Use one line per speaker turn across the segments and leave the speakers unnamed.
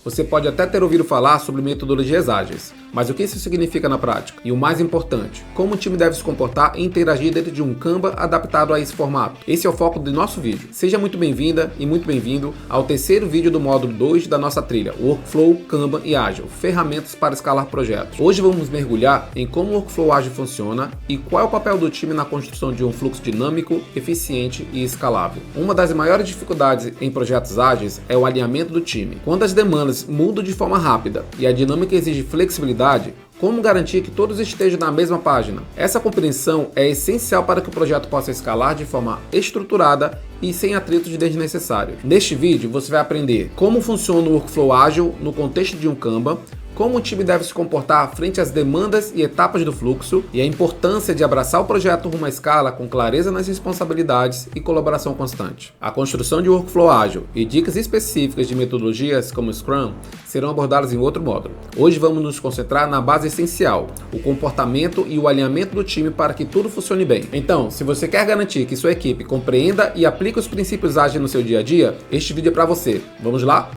Você pode até ter ouvido falar sobre metodologias ágeis, mas o que isso significa na prática? E o mais importante, como o time deve se comportar e interagir dentro de um Kanban adaptado a esse formato? Esse é o foco do nosso vídeo. Seja muito bem-vinda e muito bem-vindo ao terceiro vídeo do módulo 2 da nossa trilha Workflow, Kanban e Ágil, ferramentas para escalar projetos. Hoje vamos mergulhar em como o Workflow Ágil funciona e qual é o papel do time na construção de um fluxo dinâmico, eficiente e escalável. Uma das maiores dificuldades em projetos ágeis é o alinhamento do time. Quando as demandas mudam de forma rápida e a dinâmica exige flexibilidade, como garantir que todos estejam na mesma página? Essa compreensão é essencial para que o projeto possa escalar de forma estruturada e sem atritos desnecessários. Neste vídeo você vai aprender como funciona o Workflow Ágil no contexto de um Kanban, como o time deve se comportar frente às demandas e etapas do fluxo e a importância de abraçar o projeto rumo à escala com clareza nas responsabilidades e colaboração constante. A construção de Workflow Ágil e dicas específicas de metodologias como Scrum serão abordadas em outro módulo. Hoje vamos nos concentrar na base essencial, o comportamento e o alinhamento do time para que tudo funcione bem. Então, se você quer garantir que sua equipe compreenda e aplique os princípios ágeis no seu dia a dia, este vídeo é para você. Vamos lá?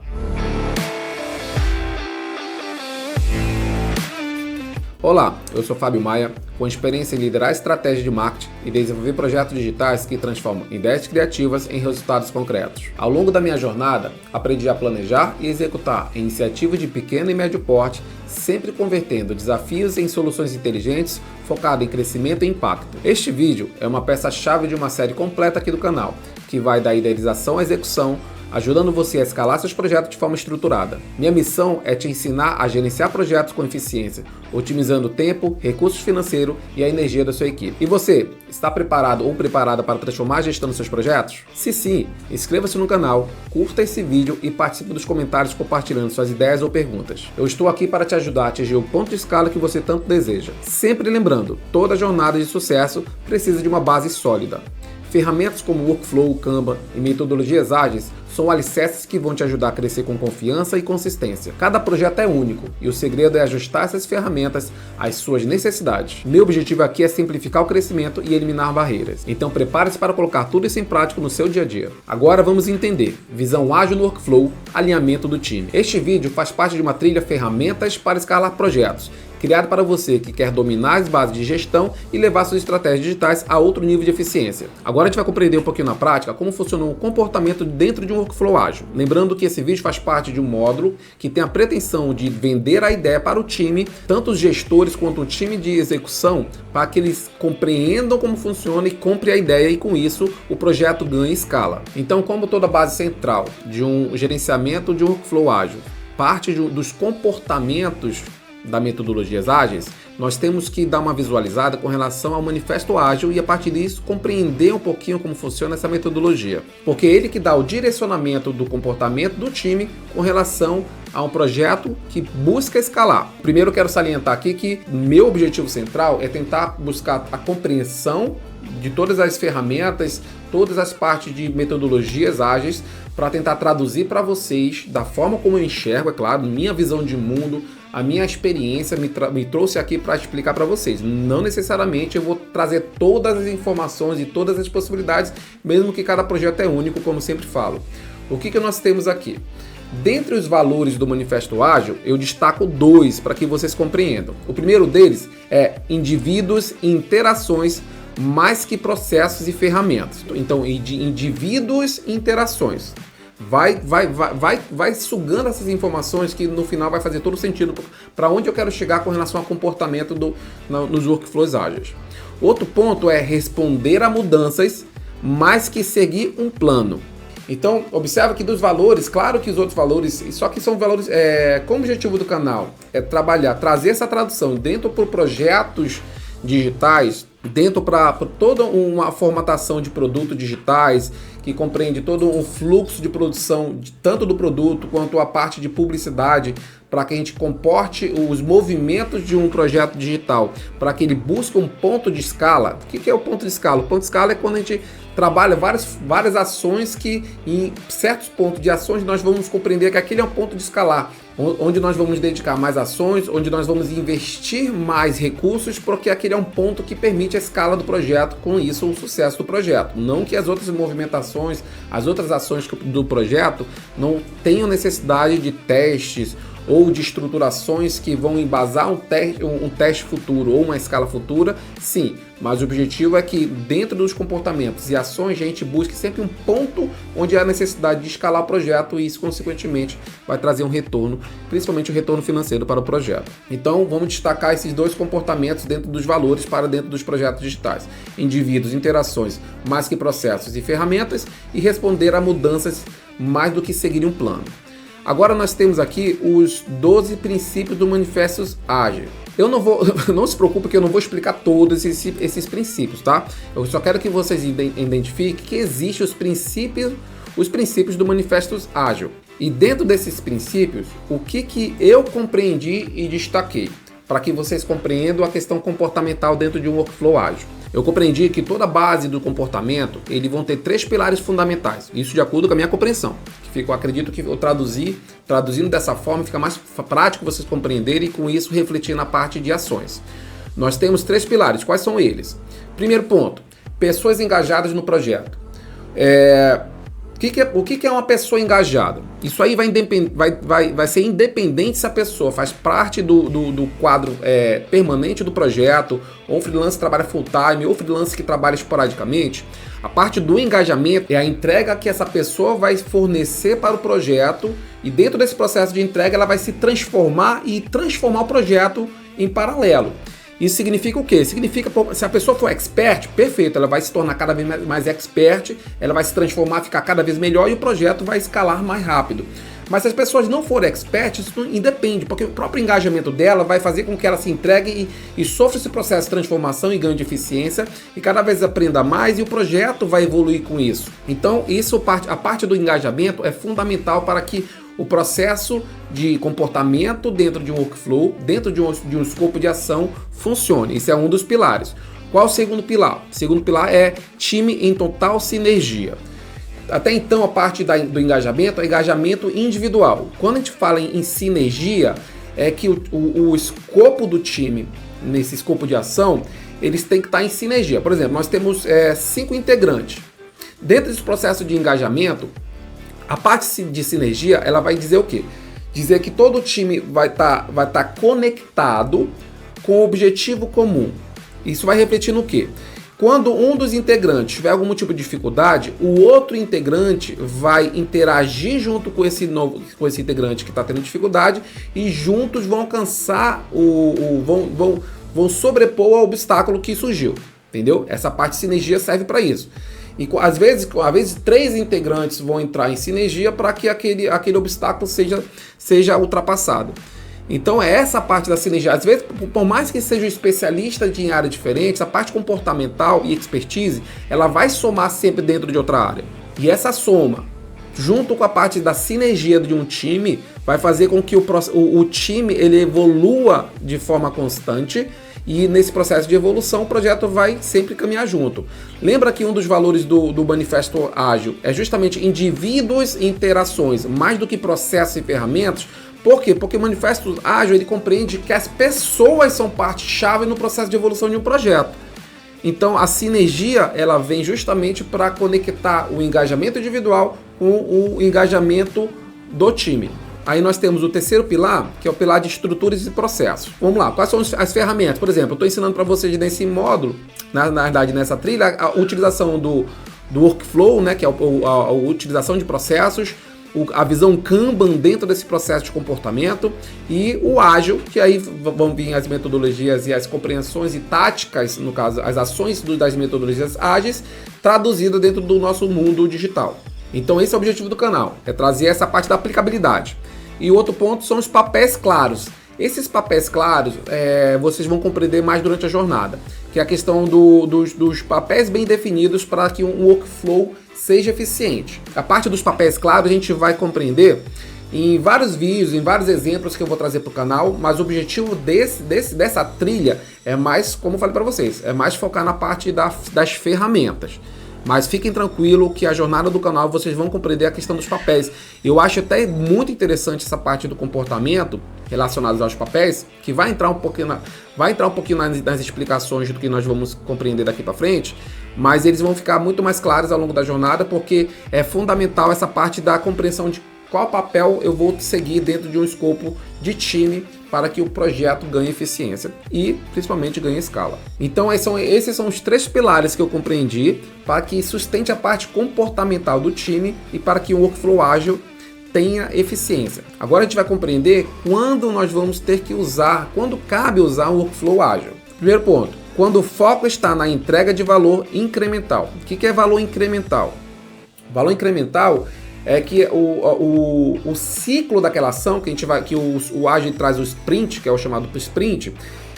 Olá, eu sou Fábio Maia, com experiência em liderar estratégia de marketing e desenvolver projetos digitais que transformam ideias criativas em resultados concretos. Ao longo da minha jornada, aprendi a planejar e executar iniciativas de pequeno e médio porte, sempre convertendo desafios em soluções inteligentes focado em crescimento e impacto. Este vídeo é uma peça-chave de uma série completa aqui do canal, que vai da idealização à execução, ajudando você a escalar seus projetos de forma estruturada. Minha missão é te ensinar a gerenciar projetos com eficiência, otimizando o tempo, recursos financeiros e a energia da sua equipe. E você, está preparado ou preparada para transformar a gestão dos seus projetos? Se sim, inscreva-se no canal, curta esse vídeo e participe dos comentários compartilhando suas ideias ou perguntas. Eu estou aqui para te ajudar a atingir o ponto de escala que você tanto deseja. Sempre lembrando, toda jornada de sucesso precisa de uma base sólida. Ferramentas como Workflow, Kanban e metodologias ágeis são alicerces que vão te ajudar a crescer com confiança e consistência. Cada projeto é único e o segredo é ajustar essas ferramentas às suas necessidades. Meu objetivo aqui é simplificar o crescimento e eliminar barreiras. Então prepare-se para colocar tudo isso em prática no seu dia a dia. Agora vamos entender visão ágil no workflow, alinhamento do time. Este vídeo faz parte de uma trilha Ferramentas para escalar projetos, criado para você que quer dominar as bases de gestão e levar suas estratégias digitais a outro nível de eficiência. Agora a gente vai compreender um pouquinho na prática como funciona o comportamento dentro de um workflow ágil. Lembrando que esse vídeo faz parte de um módulo que tem a pretensão de vender a ideia para o time, tanto os gestores quanto o time de execução, para que eles compreendam como funciona e comprem a ideia e com isso o projeto ganhe escala. Então, como toda base central de um gerenciamento de um workflow ágil parte dos comportamentos da metodologias ágeis, nós temos que dar uma visualizada com relação ao manifesto ágil e a partir disso compreender um pouquinho como funciona essa metodologia, porque é ele que dá o direcionamento do comportamento do time com relação a um projeto que busca escalar. Primeiro eu quero salientar aqui que meu objetivo central é tentar buscar a compreensão de todas as ferramentas, todas as partes de metodologias ágeis para tentar traduzir para vocês da forma como eu enxergo, é claro, minha visão de mundo, a minha experiência me trouxe aqui para explicar para vocês. Não necessariamente eu vou trazer todas as informações e todas as possibilidades, mesmo que cada projeto é único, como sempre falo. O que nós temos aqui? Dentre os valores do Manifesto Ágil, eu destaco dois para que vocês compreendam. O primeiro deles é indivíduos e interações mais que processos e ferramentas. Então, de indivíduos e interações. Vai sugando essas informações que no final vai fazer todo sentido para onde eu quero chegar com relação ao comportamento nos workflows ágeis. Outro ponto é responder a mudanças mais que seguir um plano. Então, observa que dos valores, claro que os outros valores, só que são valores, como objetivo do canal é trazer essa tradução dentro para projetos digitais, dentro para toda uma formatação de produtos digitais, que compreende todo um fluxo de produção, tanto do produto quanto a parte de publicidade, para que a gente comporte os movimentos de um projeto digital, para que ele busque um ponto de escala. O que é o ponto de escala? O ponto de escala é quando a gente trabalha várias ações que em certos pontos de ações nós vamos compreender que aquele é um ponto de escalar, onde nós vamos dedicar mais ações, onde nós vamos investir mais recursos, porque aquele é um ponto que permite a escala do projeto, com isso o sucesso do projeto. Não que as outras movimentações, as outras ações do projeto não tenham necessidade de testes ou de estruturações que vão embasar um teste futuro ou uma escala futura, sim, mas o objetivo é que dentro dos comportamentos e ações a gente busque sempre um ponto onde há necessidade de escalar o projeto e isso consequentemente vai trazer um retorno, principalmente o retorno financeiro para o projeto. Então vamos destacar esses dois comportamentos dentro dos valores para dentro dos projetos digitais: indivíduos, interações, mais que processos e ferramentas, e responder a mudanças mais do que seguir um plano. Agora nós temos aqui os 12 princípios do Manifesto Ágil. Não se preocupe que eu não vou explicar todos esses princípios, tá? Eu só quero que vocês identifiquem que existem os princípios do Manifesto Ágil. E dentro desses princípios, o que eu compreendi e destaquei, para que vocês compreendam a questão comportamental dentro de um workflow ágil. Eu compreendi que toda a base do comportamento, eles vão ter 3 pilares fundamentais. Isso de acordo com a minha compreensão. Eu acredito que eu traduzindo dessa forma, fica mais prático vocês compreenderem e com isso refletir na parte de ações. Nós temos 3 pilares. Quais são eles? Primeiro ponto, pessoas engajadas no projeto. O que é uma pessoa engajada? Isso aí vai ser independente se a pessoa faz parte do quadro permanente do projeto, ou freelance que trabalha full time, ou freelance que trabalha esporadicamente. A parte do engajamento é a entrega que essa pessoa vai fornecer para o projeto, e dentro desse processo de entrega ela vai se transformar e transformar o projeto em paralelo. Isso significa o quê? Significa, se a pessoa for expert, perfeito, ela vai se tornar cada vez mais expert, ela vai se transformar, ficar cada vez melhor e o projeto vai escalar mais rápido. Mas se as pessoas não forem expert, isso não independe, porque o próprio engajamento dela vai fazer com que ela se entregue e sofra esse processo de transformação e ganho de eficiência e cada vez aprenda mais e o projeto vai evoluir com isso. Então, a parte do engajamento é fundamental para que o processo de comportamento dentro de um workflow, dentro de um escopo de ação, funcione. Isso é um dos pilares. Qual o segundo pilar? O segundo pilar é time em total sinergia. Até então, a parte do engajamento é engajamento individual. Quando a gente fala em sinergia, é que o escopo do time, nesse escopo de ação, eles têm que estar em sinergia. Por exemplo, nós temos 5 integrantes. Dentro desse processo de engajamento, a parte de sinergia, ela vai dizer o quê? Dizer que todo o time vai tá conectado com o objetivo comum. Isso vai refletir no quê? Quando um dos integrantes tiver algum tipo de dificuldade, o outro integrante vai interagir junto com esse integrante que está tendo dificuldade e juntos vão alcançar, vão sobrepor ao obstáculo que surgiu. Entendeu? Essa parte de sinergia serve para isso. E às vezes 3 integrantes vão entrar em sinergia para que aquele obstáculo seja ultrapassado. Então é essa parte da sinergia. Às vezes, por mais que seja um especialista em áreas diferentes, a parte comportamental e expertise, ela vai somar sempre dentro de outra área. E essa soma, junto com a parte da sinergia de um time, vai fazer com que o time ele evolua de forma constante. E nesse processo de evolução, o projeto vai sempre caminhar junto. Lembra que um dos valores do Manifesto Ágil é justamente indivíduos e interações, mais do que processos e ferramentas. Por quê? Porque o Manifesto Ágil ele compreende que as pessoas são parte-chave no processo de evolução de um projeto. Então, a sinergia ela vem justamente para conectar o engajamento individual com o engajamento do time. Aí nós temos o terceiro pilar, que é o pilar de estruturas e processos. Vamos lá, quais são as ferramentas? Por exemplo, eu estou ensinando para vocês nesse módulo, na verdade nessa trilha, a utilização do workflow, né, que é a utilização de processos, a visão Kanban dentro desse processo de comportamento e o ágil, que aí vão vir as metodologias e as compreensões e táticas, no caso, as ações das metodologias ágeis, traduzidas dentro do nosso mundo digital. Então esse é o objetivo do canal, é trazer essa parte da aplicabilidade. E o outro ponto são os papéis claros. Esses papéis claros vocês vão compreender mais durante a jornada, que é a questão dos papéis bem definidos para que um workflow seja eficiente. A parte dos papéis claros a gente vai compreender em vários vídeos, em vários exemplos que eu vou trazer para o canal, mas o objetivo dessa trilha é mais, como eu falei para vocês, é mais focar na parte das ferramentas. Mas fiquem tranquilos que a jornada do canal vocês vão compreender a questão dos papéis. Eu acho até muito interessante essa parte do comportamento relacionados aos papéis, que vai entrar um pouquinho nas explicações do que nós vamos compreender daqui para frente, mas eles vão ficar muito mais claros ao longo da jornada, porque é fundamental essa parte da compreensão de qual papel eu vou seguir dentro de um escopo de time para que o projeto ganhe eficiência e principalmente ganhe escala. Então esses são os 3 pilares que eu compreendi para que sustente a parte comportamental do time e para que o workflow ágil tenha eficiência. Agora a gente vai compreender quando nós vamos ter que usar, quando cabe usar um workflow ágil. Primeiro ponto, quando o foco está na entrega de valor incremental. O que é valor incremental? Valor incremental é que o ciclo daquela ação que o Agile traz o sprint, que é o chamado sprint.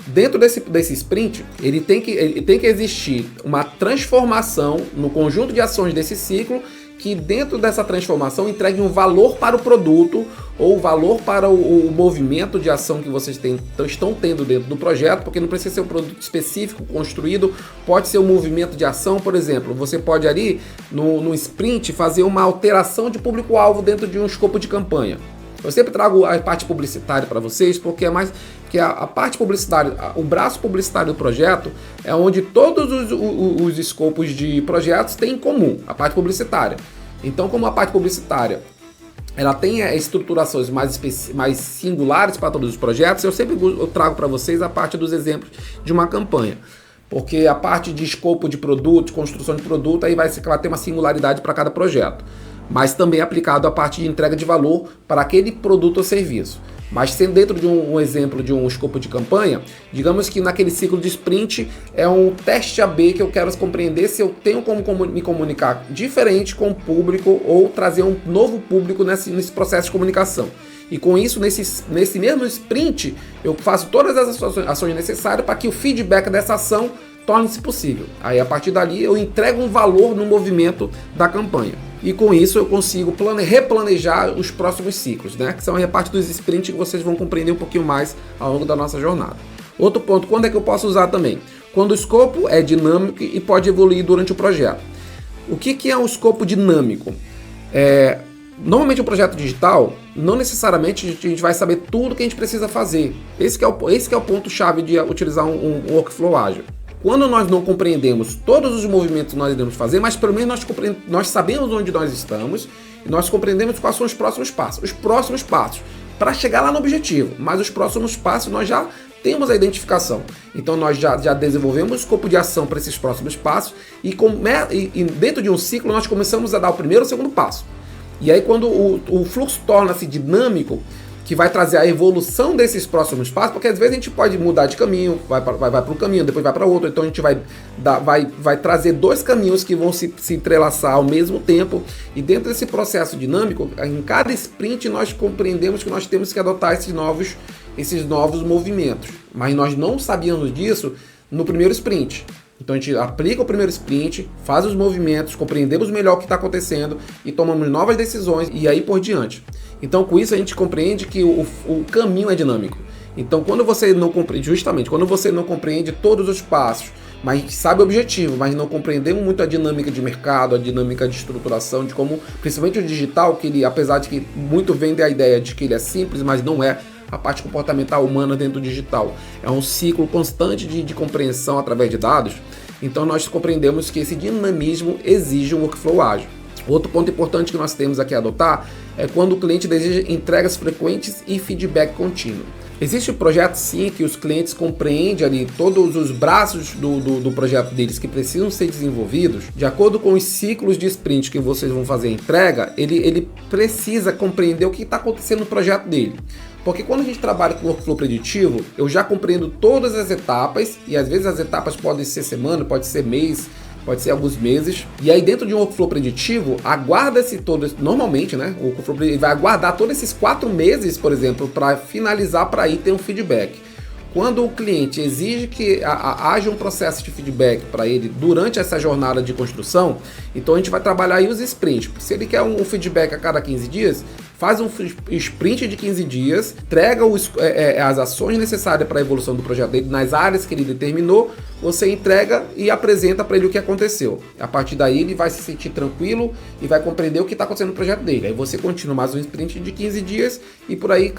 Dentro desse sprint, ele tem que existir uma transformação no conjunto de ações desse ciclo, que dentro dessa transformação entregue um valor para o produto ou valor para o movimento de ação que vocês estão tendo dentro do projeto, porque não precisa ser um produto específico construído, pode ser um movimento de ação. Por exemplo, você pode ali no sprint fazer uma alteração de público-alvo dentro de um escopo de campanha. Eu sempre trago a parte publicitária para vocês, porque é mais que a parte publicitária, o braço publicitário do projeto é onde todos os escopos de projetos têm em comum, a parte publicitária. Então, como a parte publicitária ela tem estruturações mais singulares para todos os projetos, eu trago para vocês a parte dos exemplos de uma campanha. Porque a parte de escopo de produto, de construção de produto, aí vai ter uma singularidade para cada projeto. Mas também aplicado à parte de entrega de valor para aquele produto ou serviço. Mas sendo dentro de um exemplo de um escopo de campanha, digamos que naquele ciclo de sprint é um teste AB que eu quero compreender se eu tenho como me comunicar diferente com o público ou trazer um novo público nesse processo de comunicação. E com isso, nesse mesmo sprint, eu faço todas as ações necessárias para que o feedback dessa ação torne-se possível. Aí a partir dali eu entrego um valor no movimento da campanha. E com isso eu consigo replanejar os próximos ciclos, né? Que são a parte dos sprints que vocês vão compreender um pouquinho mais ao longo da nossa jornada. Outro ponto, quando é que eu posso usar também? Quando o escopo é dinâmico e pode evoluir durante o projeto. O que é um escopo dinâmico? Normalmente um projeto digital, não necessariamente a gente vai saber tudo que a gente precisa fazer. Esse que é o ponto-chave de utilizar um workflow ágil. Quando nós não compreendemos todos os movimentos que nós iremos fazer, mas pelo menos nós sabemos onde nós estamos e nós compreendemos quais são os próximos passos. Os próximos passos para chegar lá no objetivo, mas os próximos passos nós já temos a identificação. Então nós já desenvolvemos o escopo de ação para esses próximos passos e dentro de um ciclo nós começamos a dar o primeiro e o segundo passo. E aí quando o fluxo torna-se dinâmico, que vai trazer a evolução desses próximos passos, porque às vezes a gente pode mudar de caminho, vai para um caminho, depois vai para outro, então a gente vai trazer 2 caminhos que vão se entrelaçar ao mesmo tempo, e dentro desse processo dinâmico, em cada sprint nós compreendemos que nós temos que adotar esses novos movimentos, mas nós não sabíamos disso no primeiro sprint. Então a gente aplica o primeiro sprint, faz os movimentos, compreendemos melhor o que está acontecendo e tomamos novas decisões e aí por diante. Então com isso a gente compreende que o caminho é dinâmico. Então quando você não compreende todos os passos, mas sabe o objetivo, mas não compreendemos muito a dinâmica de mercado, a dinâmica de estruturação, de como, principalmente o digital, que ele, apesar de que muito vende a ideia de que ele é simples, mas não é. A parte comportamental humana dentro do digital é um ciclo constante de compreensão através de dados. Então nós compreendemos que esse dinamismo exige um workflow ágil. Outro ponto importante que nós temos aqui a adotar é quando o cliente deseja entregas frequentes e feedback contínuo. Existe um projeto sim que os clientes compreendem ali todos os braços do projeto deles que precisam ser desenvolvidos. De acordo com os ciclos de sprint que vocês vão fazer a entrega, ele precisa compreender o que está acontecendo no projeto dele. Porque quando a gente trabalha com workflow preditivo, eu já compreendo todas as etapas, e às vezes as etapas podem ser semana, pode ser mês, pode ser alguns meses. E aí dentro de um workflow preditivo, aguarda-se todos, normalmente, né? O workflow vai aguardar todos esses 4 meses, por exemplo, para finalizar, para aí ter um feedback. Quando o cliente exige que haja um processo de feedback para ele durante essa jornada de construção, então a gente vai trabalhar aí os sprints. Se ele quer um feedback a cada 15 dias, faz um sprint de 15 dias, entrega as ações necessárias para a evolução do projeto dele nas áreas que ele determinou. você entrega e apresenta para ele o que aconteceu. A partir daí ele vai se sentir tranquilo e vai compreender o que está acontecendo no projeto dele. Aí você continua mais um sprint de 15 dias e por aí,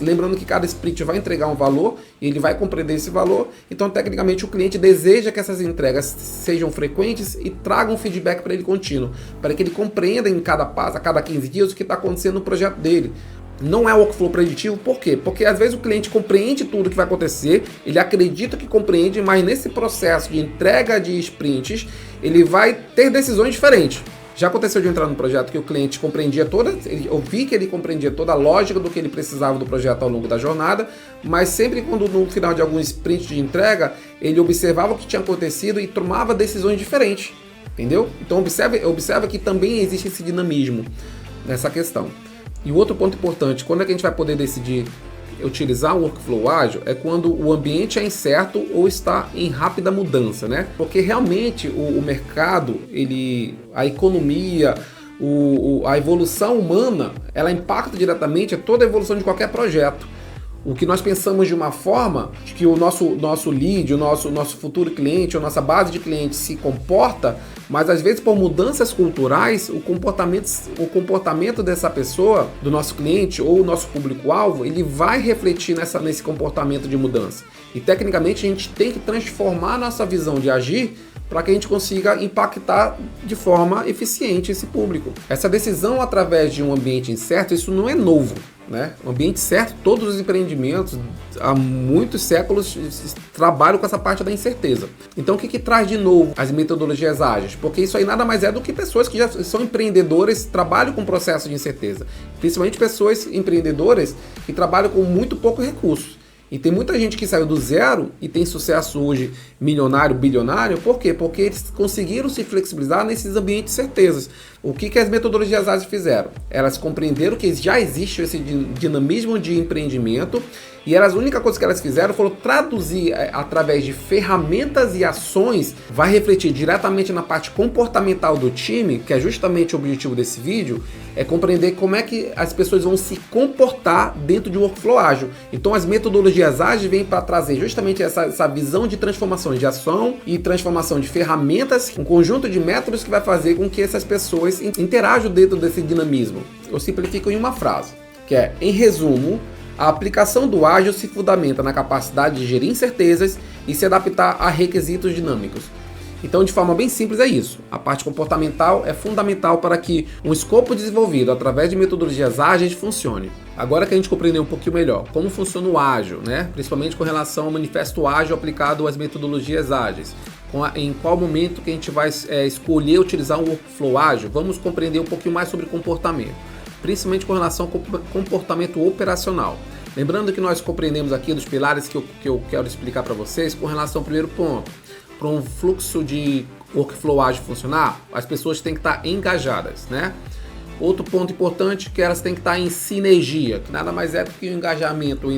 lembrando que cada sprint vai entregar um valor e ele vai compreender esse valor. Então, tecnicamente, o cliente deseja que essas entregas sejam frequentes e tragam um feedback para ele contínuo, para que ele compreenda em cada passo, a cada 15 dias, o que está acontecendo no projeto dele. Não é workflow preditivo, por quê? Porque às vezes o cliente compreende tudo que vai acontecer, ele acredita que compreende, mas nesse processo de entrega de sprints, ele vai ter decisões diferentes. Já aconteceu de entrar no projeto que o cliente compreendia eu vi que ele compreendia toda a lógica do que ele precisava do projeto ao longo da jornada, mas sempre quando no final de algum sprint de entrega, ele observava o que tinha acontecido e tomava decisões diferentes, entendeu? Então observa que também existe esse dinamismo nessa questão. E o outro ponto importante, quando é que a gente vai poder decidir utilizar o workflow ágil, é quando o ambiente é incerto ou está em rápida mudança, né? Porque realmente o mercado, a economia, a evolução humana, ela impacta diretamente toda a evolução de qualquer projeto. O que nós pensamos de uma forma, de que o nosso lead, o nosso futuro cliente, a nossa base de clientes se comporta, mas às vezes por mudanças culturais, o comportamento dessa pessoa, do nosso cliente ou o nosso público-alvo, ele vai refletir nesse comportamento de mudança. E tecnicamente a gente tem que transformar a nossa visão de agir para que a gente consiga impactar de forma eficiente esse público. Essa decisão através de um ambiente incerto, isso não é novo, né? O ambiente certo, todos os empreendimentos há muitos séculos trabalham com essa parte da incerteza. Então o que traz de novo as metodologias ágeis? Porque isso aí nada mais é do que pessoas que já são empreendedores, trabalham com processo de incerteza. Principalmente pessoas empreendedoras que trabalham com muito pouco recurso. E tem muita gente que saiu do zero e tem sucesso hoje milionário, bilionário. Por quê? Porque eles conseguiram se flexibilizar nesses ambientes de certezas. O que as metodologias ágeis fizeram? Elas compreenderam que já existe esse dinamismo de empreendimento e a única coisa que elas fizeram foi traduzir através de ferramentas e ações, vai refletir diretamente na parte comportamental do time, que é justamente o objetivo desse vídeo, é compreender como é que as pessoas vão se comportar dentro de um workflow ágil. Então as metodologias ágeis vêm para trazer justamente essa visão de transformação de ação e transformação de ferramentas, um conjunto de métodos que vai fazer com que essas pessoas interajam dentro desse dinamismo. Eu simplifico em uma frase, que é, em resumo, a aplicação do ágil se fundamenta na capacidade de gerir incertezas e se adaptar a requisitos dinâmicos. Então, de forma bem simples, é isso. A parte comportamental é fundamental para que um escopo desenvolvido através de metodologias ágeis funcione. Agora que a gente compreendeu um pouquinho melhor como funciona o ágil, né? Principalmente com relação ao manifesto ágil aplicado às metodologias ágeis, em qual momento que a gente vai escolher utilizar um workflow ágil, vamos compreender um pouquinho mais sobre comportamento, principalmente com relação ao comportamento operacional. Lembrando que nós compreendemos aqui dos pilares que eu quero explicar para vocês com relação ao primeiro ponto. Para um fluxo de workflow ágil funcionar, as pessoas têm que estar engajadas, né? Outro ponto importante é que elas têm que estar em sinergia, que nada mais é do que um engajamento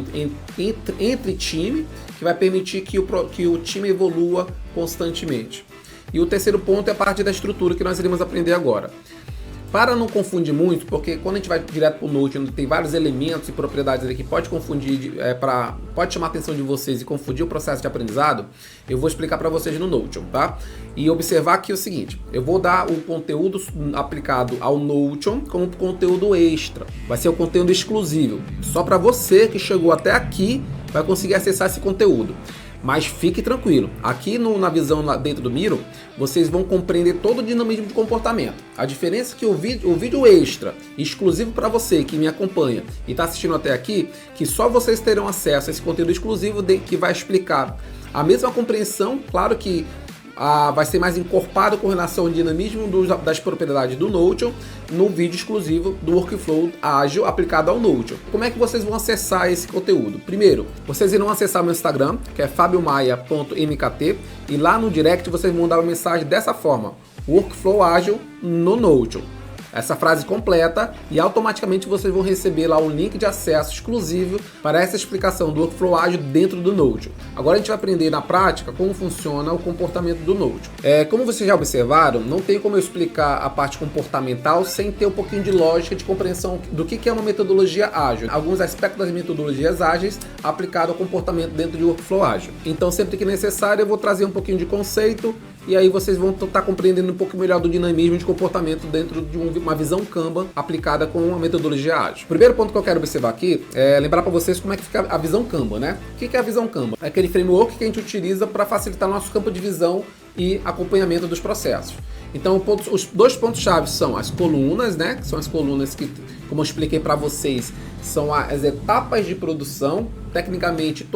entre time, que vai permitir que o time evolua constantemente. E o terceiro ponto é a parte da estrutura que nós iremos aprender agora. Para não confundir muito, porque quando a gente vai direto para o Notion, tem vários elementos e propriedades ali que pode confundir, pode chamar a atenção de vocês e confundir o processo de aprendizado, eu vou explicar para vocês no Notion, tá? E observar aqui o seguinte, eu vou dar o conteúdo aplicado ao Notion como conteúdo extra, vai ser o conteúdo exclusivo, só para você que chegou até aqui vai conseguir acessar esse conteúdo. Mas fique tranquilo, aqui na visão dentro do Miro, vocês vão compreender todo o dinamismo de comportamento. A diferença é que o vídeo extra, exclusivo para você que me acompanha e está assistindo até aqui, que só vocês terão acesso a esse conteúdo exclusivo que vai explicar a mesma compreensão, claro que vai ser mais encorpado com relação ao dinamismo das propriedades do Notion no vídeo exclusivo do Workflow Ágil aplicado ao Notion. Como é que vocês vão acessar esse conteúdo? Primeiro, vocês irão acessar meu Instagram, que é fabiomaia.mkt, e lá no direct vocês vão mandar uma mensagem dessa forma: Workflow Ágil no Notion. essa frase completa e automaticamente vocês vão receber lá um link de acesso exclusivo para essa explicação do Workflow Ágil dentro do Node. Agora a gente vai aprender na prática como funciona o comportamento do Node. Como vocês já observaram, não tem como eu explicar a parte comportamental sem ter um pouquinho de lógica de compreensão do que é uma metodologia ágil. Alguns aspectos das metodologias ágeis aplicado ao comportamento dentro de Workflow Ágil. Então sempre que necessário eu vou trazer um pouquinho de conceito e aí vocês vão estar compreendendo um pouco melhor do dinamismo de comportamento dentro de uma visão Kanban aplicada com uma metodologia ágil. O primeiro ponto que eu quero observar aqui é lembrar para vocês como é que fica a visão Kanban, né? O que é a visão Kanban? É aquele framework que a gente utiliza para facilitar nosso campo de visão e acompanhamento dos processos. Então, os 2 pontos-chave são as colunas, né? Que são as colunas que, como eu expliquei para vocês, são as etapas de produção. Tecnicamente,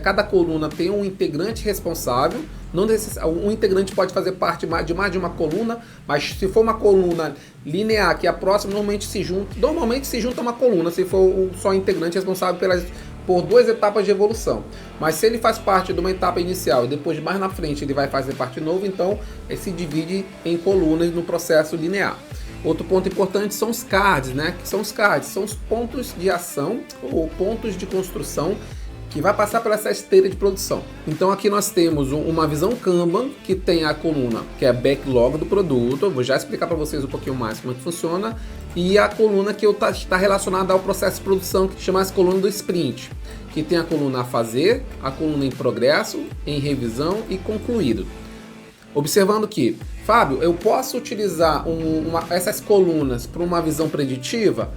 cada coluna tem um integrante responsável. Um integrante pode fazer parte de mais de uma coluna, mas se for uma coluna linear que é a próxima, normalmente se junta uma coluna, se for só integrante responsável por 2 etapas de evolução. Mas se ele faz parte de uma etapa inicial e depois mais na frente ele vai fazer parte nova, então ele se divide em colunas no processo linear. Outro ponto importante são os cards, né? Que são os cards, são os pontos de ação ou pontos de construção que vai passar pela essa esteira de produção. Então aqui nós temos uma visão Kanban que tem a coluna que é backlog do produto. Eu vou já explicar para vocês um pouquinho mais como é que funciona, e a coluna que está relacionada ao processo de produção, que chama a coluna do sprint, que tem a coluna a fazer, a coluna em progresso, em revisão e concluído. Observando que, Fábio, eu posso utilizar essas colunas para uma visão preditiva?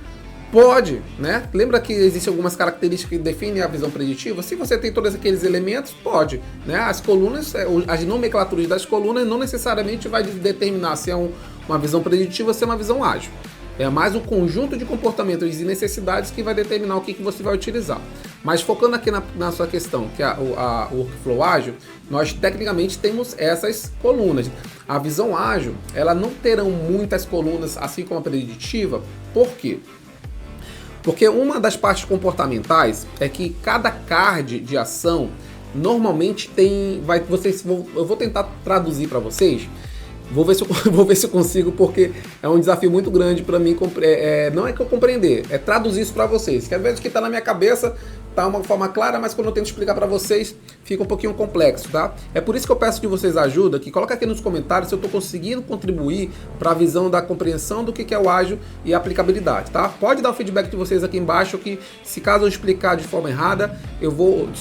Pode, né? Lembra que existem algumas características que definem a visão preditiva? Se você tem todos aqueles elementos, pode, né? As colunas, as nomenclaturas das colunas não necessariamente vai determinar se é uma visão preditiva ou se é uma visão ágil. É mais um conjunto de comportamentos e necessidades que vai determinar o que você vai utilizar. Mas focando aqui na sua questão, que é o Workflow Ágil, nós tecnicamente temos essas colunas. A visão ágil, ela não terão muitas colunas, assim como a preditiva. Por quê? Porque uma das partes comportamentais é que cada card de ação normalmente tem... eu vou tentar traduzir para vocês. Vou ver se eu consigo, porque é um desafio muito grande para mim. Não é que eu compreender, é traduzir isso para vocês. Que às vezes o que está na minha cabeça tá uma forma clara, mas quando eu tento explicar para vocês fica um pouquinho complexo, tá? É por isso que eu peço que vocês ajuda, que coloca aqui nos comentários se eu estou conseguindo contribuir para a visão da compreensão do que é o ágil e a aplicabilidade, tá? Pode dar o feedback de vocês aqui embaixo, que se caso eu explicar de forma errada,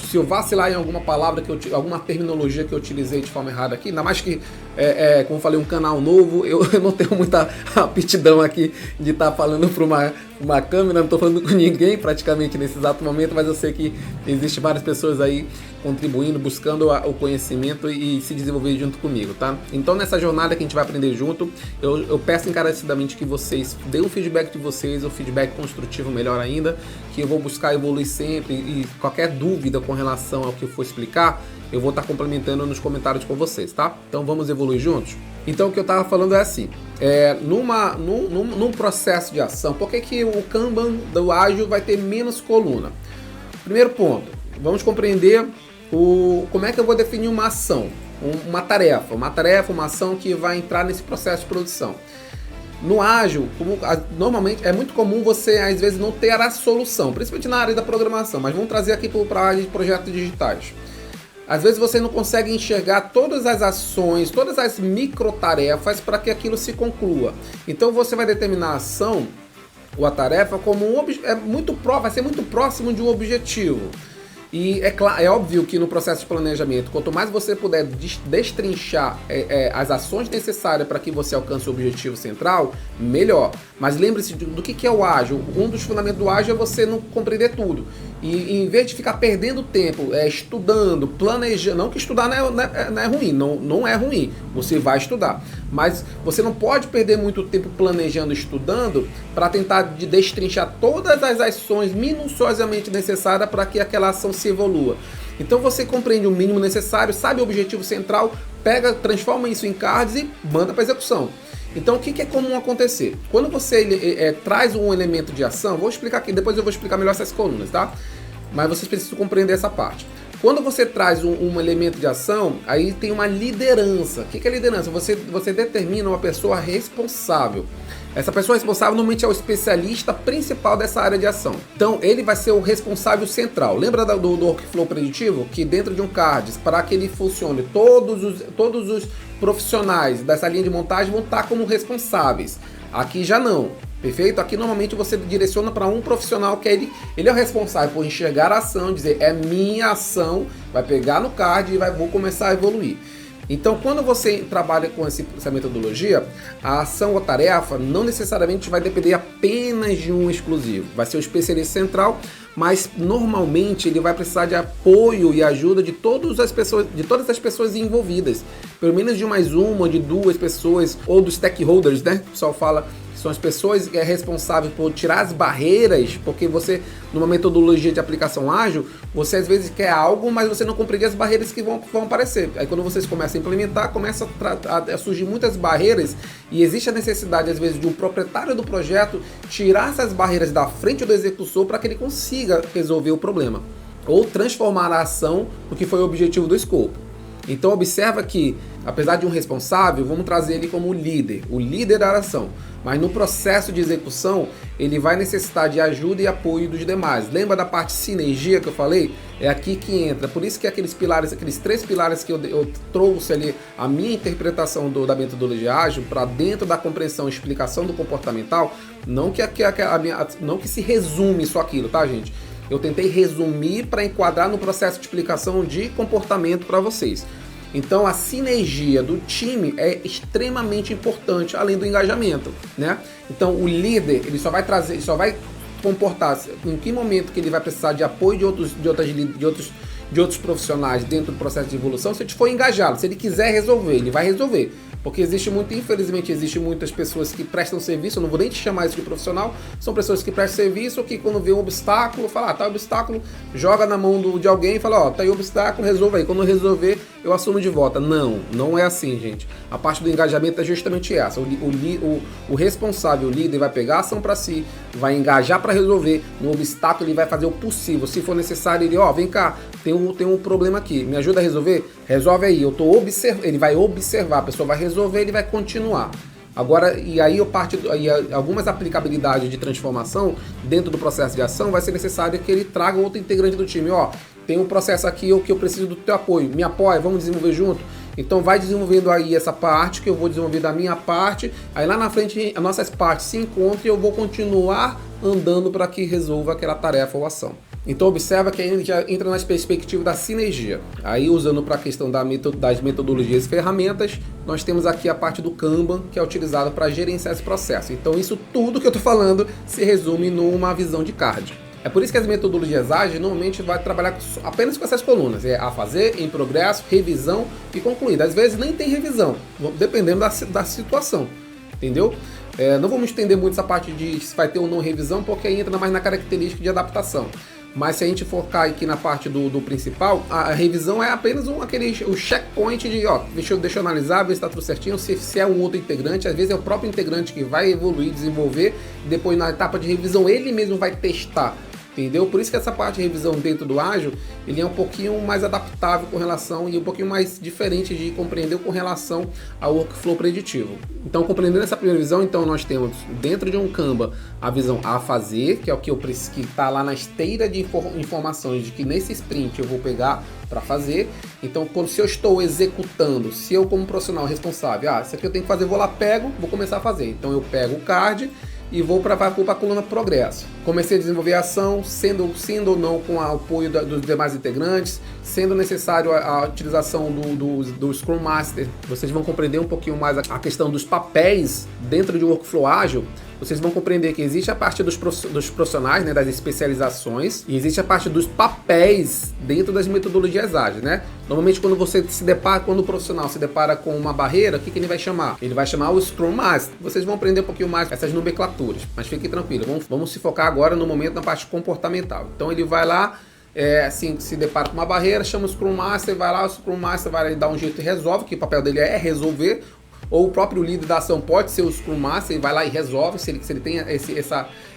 se eu vacilar em alguma palavra, alguma terminologia que eu utilizei de forma errada aqui, ainda mais que, como eu falei, um canal novo, eu não tenho muita aptidão aqui de estar falando para uma câmera, não estou falando com ninguém praticamente nesse exato momento, mas eu sei que existe várias pessoas aí contribuindo, buscando o conhecimento e se desenvolver junto comigo, tá? Então nessa jornada que a gente vai aprender junto, eu peço encarecidamente que vocês deem um feedback de vocês, um feedback construtivo melhor ainda, que eu vou buscar evoluir sempre, e qualquer dúvida com relação ao que eu for explicar, eu vou estar complementando nos comentários com vocês, tá? Então vamos evoluir juntos? Então o que eu estava falando é assim, num processo de ação, por que o Kanban do ágil vai ter menos coluna? Primeiro ponto, vamos compreender como é que eu vou definir uma ação, uma ação que vai entrar nesse processo de produção. No ágil, normalmente é muito comum você às vezes não ter a solução, principalmente na área da programação, mas vamos trazer aqui para a área de projetos digitais. Às vezes você não consegue enxergar todas as ações, todas as microtarefas para que aquilo se conclua. Então você vai determinar a ação ou a tarefa como vai ser muito próximo de um objetivo. E é óbvio que no processo de planejamento, quanto mais você puder destrinchar as ações necessárias para que você alcance o objetivo central, melhor. Mas lembre-se do que é o ágil. Um dos fundamentos do ágil é você não compreender tudo. E em vez de ficar perdendo tempo estudando, planejando, não que estudar não é ruim, não é ruim, você vai estudar. Mas você não pode perder muito tempo planejando, estudando, para tentar destrinchar todas as ações minuciosamente necessárias para que aquela ação se evolua. Então você compreende o mínimo necessário, sabe o objetivo central, transforma isso em cards e manda para execução. Então o que é comum acontecer? Quando você traz um elemento de ação, vou explicar aqui, depois eu vou explicar melhor essas colunas, tá? Mas vocês precisam compreender essa parte. Quando você traz um elemento de ação, aí tem uma liderança. O que é liderança? Você determina uma pessoa responsável. Essa pessoa responsável normalmente é o especialista principal dessa área de ação. Então, ele vai ser o responsável central. Lembra do workflow preditivo? Que dentro de um CARD, para que ele funcione, todos os profissionais dessa linha de montagem vão estar como responsáveis. Aqui já não. Perfeito? Aqui normalmente você direciona para um profissional que ele é o responsável por enxergar a ação, dizer é minha ação, vai pegar no card e vou começar a evoluir. Então, quando você trabalha com essa metodologia, a ação ou tarefa não necessariamente vai depender apenas de um exclusivo. Vai ser o especialista central, mas normalmente ele vai precisar de apoio e ajuda de todas as pessoas envolvidas. Pelo menos de mais uma ou de duas pessoas, ou dos stakeholders, né? O pessoal fala que são as pessoas responsáveis por tirar as barreiras, porque você, numa metodologia de aplicação ágil, você às vezes quer algo, mas você não compreende as barreiras que vão aparecer. Aí quando vocês começam a implementar, começa a surgir muitas barreiras e existe a necessidade, às vezes, de um proprietário do projeto tirar essas barreiras da frente do executor para que ele consiga resolver o problema ou transformar a ação no que foi o objetivo do escopo. Então observa que, apesar de um responsável, vamos trazer ele como o líder da ação. Mas no processo de execução, ele vai necessitar de ajuda e apoio dos demais. Lembra da parte sinergia que eu falei? É aqui que entra. Por isso que aqueles três pilares que eu trouxe ali, a minha interpretação da metodologia ágil, para dentro da compreensão e explicação do comportamental, não que se resume só aquilo, tá, gente? Eu tentei resumir para enquadrar no processo de explicação de comportamento para vocês. Então a sinergia do time é extremamente importante, além do engajamento, né? Então o líder, ele só vai comportar em que momento que ele vai precisar de apoio de outros profissionais dentro do processo de evolução, se ele for engajado, se ele quiser resolver, ele vai resolver. Porque infelizmente, existe muitas pessoas que prestam serviço, eu não vou nem te chamar isso de profissional, são pessoas que prestam serviço, que quando vê um obstáculo, fala, tá obstáculo, joga na mão de alguém e fala, tá aí o obstáculo, resolva aí. Quando eu resolver, eu assumo de volta. Não é assim, gente. A parte do engajamento é justamente essa. O responsável, o líder, vai pegar a ação para si, vai engajar para resolver. No obstáculo, ele vai fazer o possível. Se for necessário, ele, vem cá, tem um problema aqui, me ajuda a resolver? Resolve aí, ele vai observar, a pessoa vai resolver, ele vai continuar. Agora, e aí algumas aplicabilidades de transformação dentro do processo de ação vai ser necessário que ele traga outro integrante do time. Tem um processo aqui que eu preciso do teu apoio, me apoia, vamos desenvolver junto? Então vai desenvolvendo aí essa parte que eu vou desenvolver da minha parte, aí lá na frente as nossas partes se encontram e eu vou continuar andando para que resolva aquela tarefa ou ação. Então observa que a gente já entra na perspectiva da sinergia. Aí usando para a questão das metodologias e ferramentas, nós temos aqui a parte do Kanban, que é utilizado para gerenciar esse processo. Então isso tudo que eu estou falando se resume numa visão de CARD. É por isso que as metodologias ágeis normalmente vai trabalhar apenas com essas colunas. É a fazer, em progresso, revisão e concluída. Às vezes nem tem revisão, dependendo da situação. Entendeu? Não vamos estender muito essa parte de se vai ter ou não revisão, porque aí entra mais na característica de adaptação. Mas se a gente focar aqui na parte do principal, a revisão é apenas o checkpoint de, deixa eu analisar, ver se está tudo certinho, se é um outro integrante, às vezes é o próprio integrante que vai evoluir, desenvolver, e depois na etapa de revisão ele mesmo vai testar. Entendeu? Por isso que essa parte de revisão dentro do ágil, ele é um pouquinho mais adaptável com relação e um pouquinho mais diferente de compreender com relação ao workflow preditivo. Então, compreendendo essa primeira visão, então nós temos dentro de um Kanban a visão a fazer, que é o que eu preciso, que está lá na esteira de informações de que nesse sprint eu vou pegar para fazer. Então, se eu estou executando, se eu como profissional responsável, isso aqui eu tenho que fazer, vou lá, vou começar a fazer. Então eu pego o card e vou para a coluna progresso. Comecei a desenvolver a ação, sendo ou não com o apoio dos demais integrantes, sendo necessário a utilização do Scrum Master. Vocês vão compreender um pouquinho mais a questão dos papéis dentro de um workflow ágil. Vocês vão compreender que existe a parte dos profissionais, né, das especializações, e existe a parte dos papéis dentro das metodologias ágeis, né? Normalmente quando o profissional se depara com uma barreira, o que ele vai chamar? Ele vai chamar o Scrum Master. Vocês vão aprender um pouquinho mais essas nomenclaturas, mas fiquem tranquilos, vamos se focar agora no momento na parte comportamental. Então ele vai lá, se depara com uma barreira, chama o Scrum Master, vai lá, o Scrum Master vai dar um jeito e resolve, que o papel dele é resolver. Ou o próprio líder da ação pode ser o Scrum Master, ele vai lá e resolve, se ele tem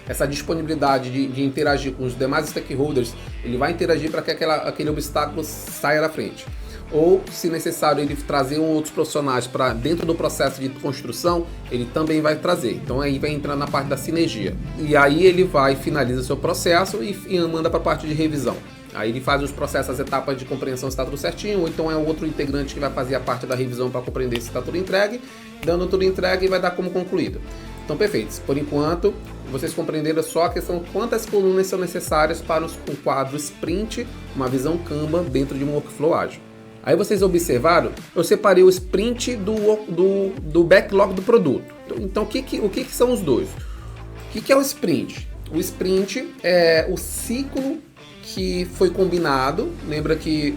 essa disponibilidade de interagir com os demais stakeholders, ele vai interagir para que aquele obstáculo saia da frente. Ou, se necessário, ele trazer outros profissionais para dentro do processo de construção, ele também vai trazer. Então aí vai entrar na parte da sinergia. E aí ele vai, finaliza seu processo e manda para a parte de revisão. Aí ele faz os processos, as etapas de compreensão se está tudo certinho, ou então é outro integrante que vai fazer a parte da revisão para compreender se está tudo entregue. Dando tudo entregue, vai dar como concluído. Então, perfeitos. Por enquanto, vocês compreenderam só a questão de quantas colunas são necessárias para um quadro sprint, uma visão Kanban dentro de um workflow ágil. Aí vocês observaram, eu separei o sprint do backlog do produto. Então, o que são os dois? O que é o sprint? O sprint é o ciclo que foi combinado. Lembra que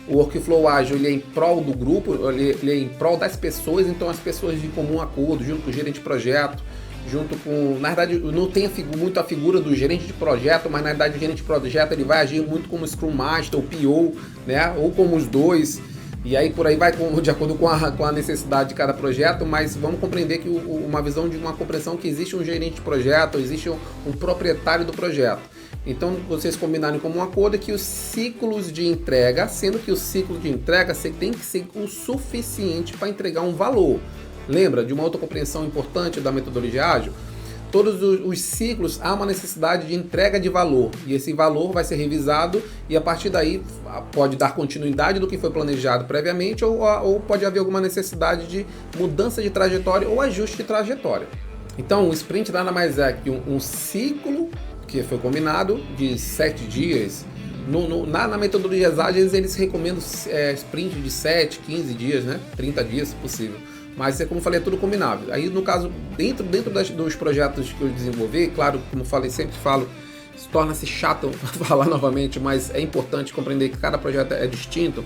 o workflow ágil ele é em prol do grupo, ele é em prol das pessoas, então as pessoas de comum acordo, junto com o gerente de projeto, junto com... Na verdade, não tem muito a figura do gerente de projeto, mas na verdade o gerente de projeto ele vai agir muito como Scrum Master ou PO, né? Ou como os dois, e aí por aí vai de acordo com a necessidade de cada projeto, mas vamos compreender que uma visão de uma compreensão que existe um gerente de projeto, existe um proprietário do projeto. Então vocês combinarem como um acordo que os ciclos de entrega, sendo que o ciclo de entrega tem que ser o suficiente para entregar um valor. Lembra de uma outra compreensão importante da metodologia ágil? Todos os ciclos há uma necessidade de entrega de valor, e esse valor vai ser revisado e a partir daí pode dar continuidade do que foi planejado previamente ou pode haver alguma necessidade de mudança de trajetória ou ajuste de trajetória. Então o sprint nada mais é que um ciclo que foi combinado de 7 dias. Na metodologia ágeis eles recomendam sprint de 7, 15 dias, né? 30 dias se possível. Mas, como eu falei, é tudo combinável. Aí, no caso, dentro dos projetos que eu desenvolvi, claro, como eu falei, sempre falo, torna-se chato falar novamente, mas é importante compreender que cada projeto é distinto.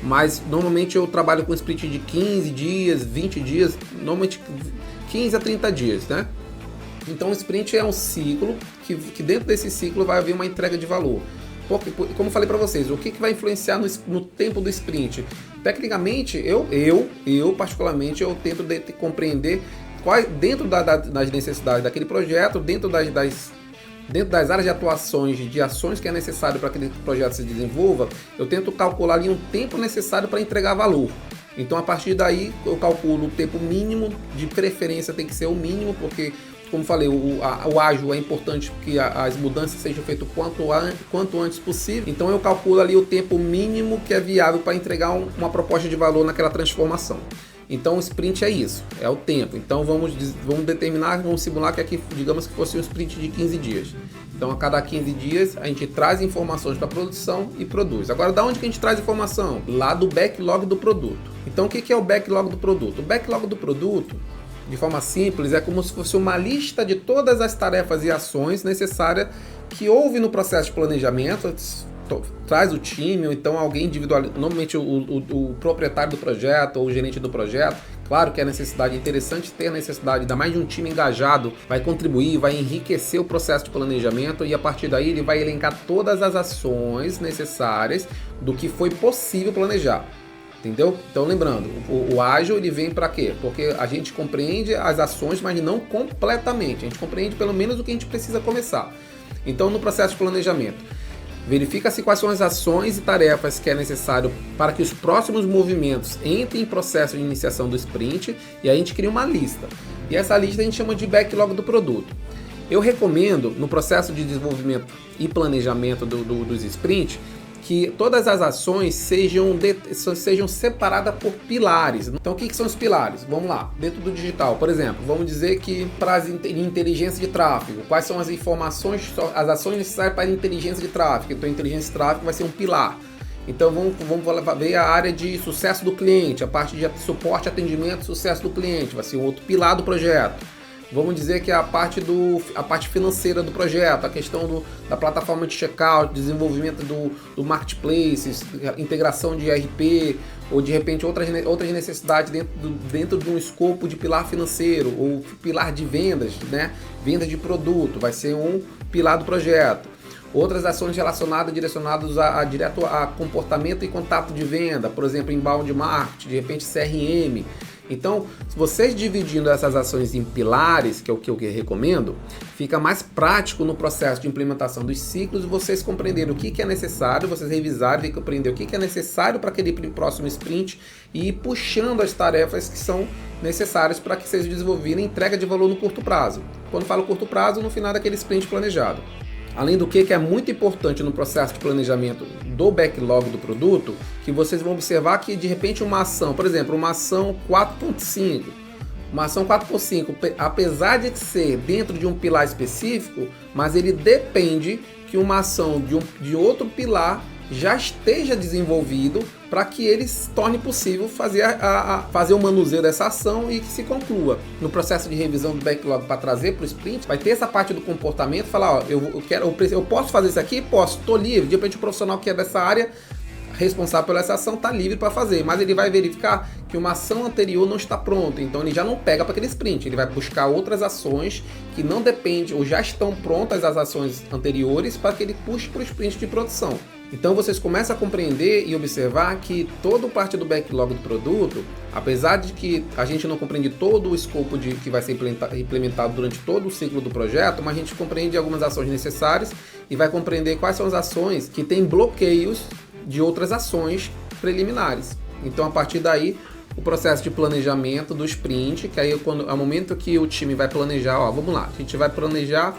Mas, normalmente, eu trabalho com sprint de 15 dias, 20 dias, normalmente 15 a 30 dias, né? Então, o sprint é um ciclo que dentro desse ciclo vai haver uma entrega de valor. Porque, como eu falei para vocês, o que vai influenciar no tempo do sprint? Tecnicamente, eu particularmente, eu tento compreender dentro das necessidades daquele projeto, dentro das áreas de atuações, de ações que é necessário para que aquele projeto se desenvolva, eu tento calcular ali um tempo necessário para entregar valor. Então, a partir daí, eu calculo o tempo mínimo, de preferência tem que ser o mínimo, porque, como falei, o ágil é importante que as mudanças sejam feitas quanto antes possível. Então eu calculo ali o tempo mínimo que é viável para entregar uma proposta de valor naquela transformação. Então o sprint é isso, é o tempo. Então vamos determinar, vamos simular que aqui, digamos que fosse um sprint de 15 dias. Então a cada 15 dias a gente traz informações para a produção e produz. Agora, da onde que a gente traz informação? Lá do backlog do produto. Então o que é o backlog do produto? O backlog do produto, de forma simples, é como se fosse uma lista de todas as tarefas e ações necessárias que houve no processo de planejamento. Traz o time, ou então alguém individual, normalmente o proprietário do projeto ou o gerente do projeto. Claro que é interessante ter a necessidade, ainda mais de um time engajado, vai contribuir, vai enriquecer o processo de planejamento e a partir daí ele vai elencar todas as ações necessárias do que foi possível planejar. Entendeu? Então, lembrando, o ágil ele vem para quê? Porque a gente compreende as ações, mas não completamente. A gente compreende pelo menos o que a gente precisa começar. Então, no processo de planejamento, verifica-se quais são as ações e tarefas que é necessário para que os próximos movimentos entrem em processo de iniciação do sprint e a gente cria uma lista. E essa lista a gente chama de backlog do produto. Eu recomendo, no processo de desenvolvimento e planejamento dos sprints, que todas as ações sejam separadas por pilares. Então, o que são os pilares? Vamos lá, dentro do digital, por exemplo, vamos dizer que para a inteligência de tráfego, quais são as informações, as ações necessárias para a inteligência de tráfego? Então, a inteligência de tráfego vai ser um pilar. Então, vamos ver a área de sucesso do cliente, a parte de suporte, atendimento, sucesso do cliente, vai ser um outro pilar do projeto. Vamos dizer que a parte financeira do projeto, a questão da plataforma de checkout, desenvolvimento do marketplace, integração de ERP, ou de repente outras necessidades dentro de um escopo de pilar financeiro, ou pilar de vendas, né? Venda de produto, vai ser um pilar do projeto. Outras ações direcionadas direto a comportamento e contato de venda, por exemplo, inbound marketing, de repente CRM. Então, se vocês dividindo essas ações em pilares, que é o que eu recomendo, fica mais prático no processo de implementação dos ciclos, vocês compreenderem o que é necessário, vocês revisarem e compreender o que é necessário para aquele próximo sprint e ir puxando as tarefas que são necessárias para que vocês desenvolverem entrega de valor no curto prazo. Quando falo curto prazo, no final daquele sprint planejado. Além do que é muito importante no processo de planejamento do backlog do produto, que vocês vão observar que de repente uma ação, por exemplo, uma ação 4.5, apesar de ser dentro de um pilar específico, mas ele depende que uma ação de outro pilar já esteja desenvolvido para que ele se torne possível fazer o manuseio dessa ação e que se conclua. No processo de revisão do backlog para trazer para o sprint, vai ter essa parte do comportamento, falar, ó, eu posso fazer isso aqui? Posso, estou livre. De repente o profissional que é dessa área, responsável pela essa ação, está livre para fazer, mas ele vai verificar que uma ação anterior não está pronta, então ele já não pega para aquele sprint, ele vai buscar outras ações que não dependem ou já estão prontas as ações anteriores para que ele puxe para o sprint de produção. Então vocês começam a compreender e observar que toda parte do backlog do produto, apesar de que a gente não compreende todo o escopo que vai ser implementado durante todo o ciclo do projeto, mas a gente compreende algumas ações necessárias e vai compreender quais são as ações que têm bloqueios de outras ações preliminares. Então a partir daí o processo de planejamento do sprint, que aí é o momento que o time vai planejar, ó, vamos lá, a gente vai planejar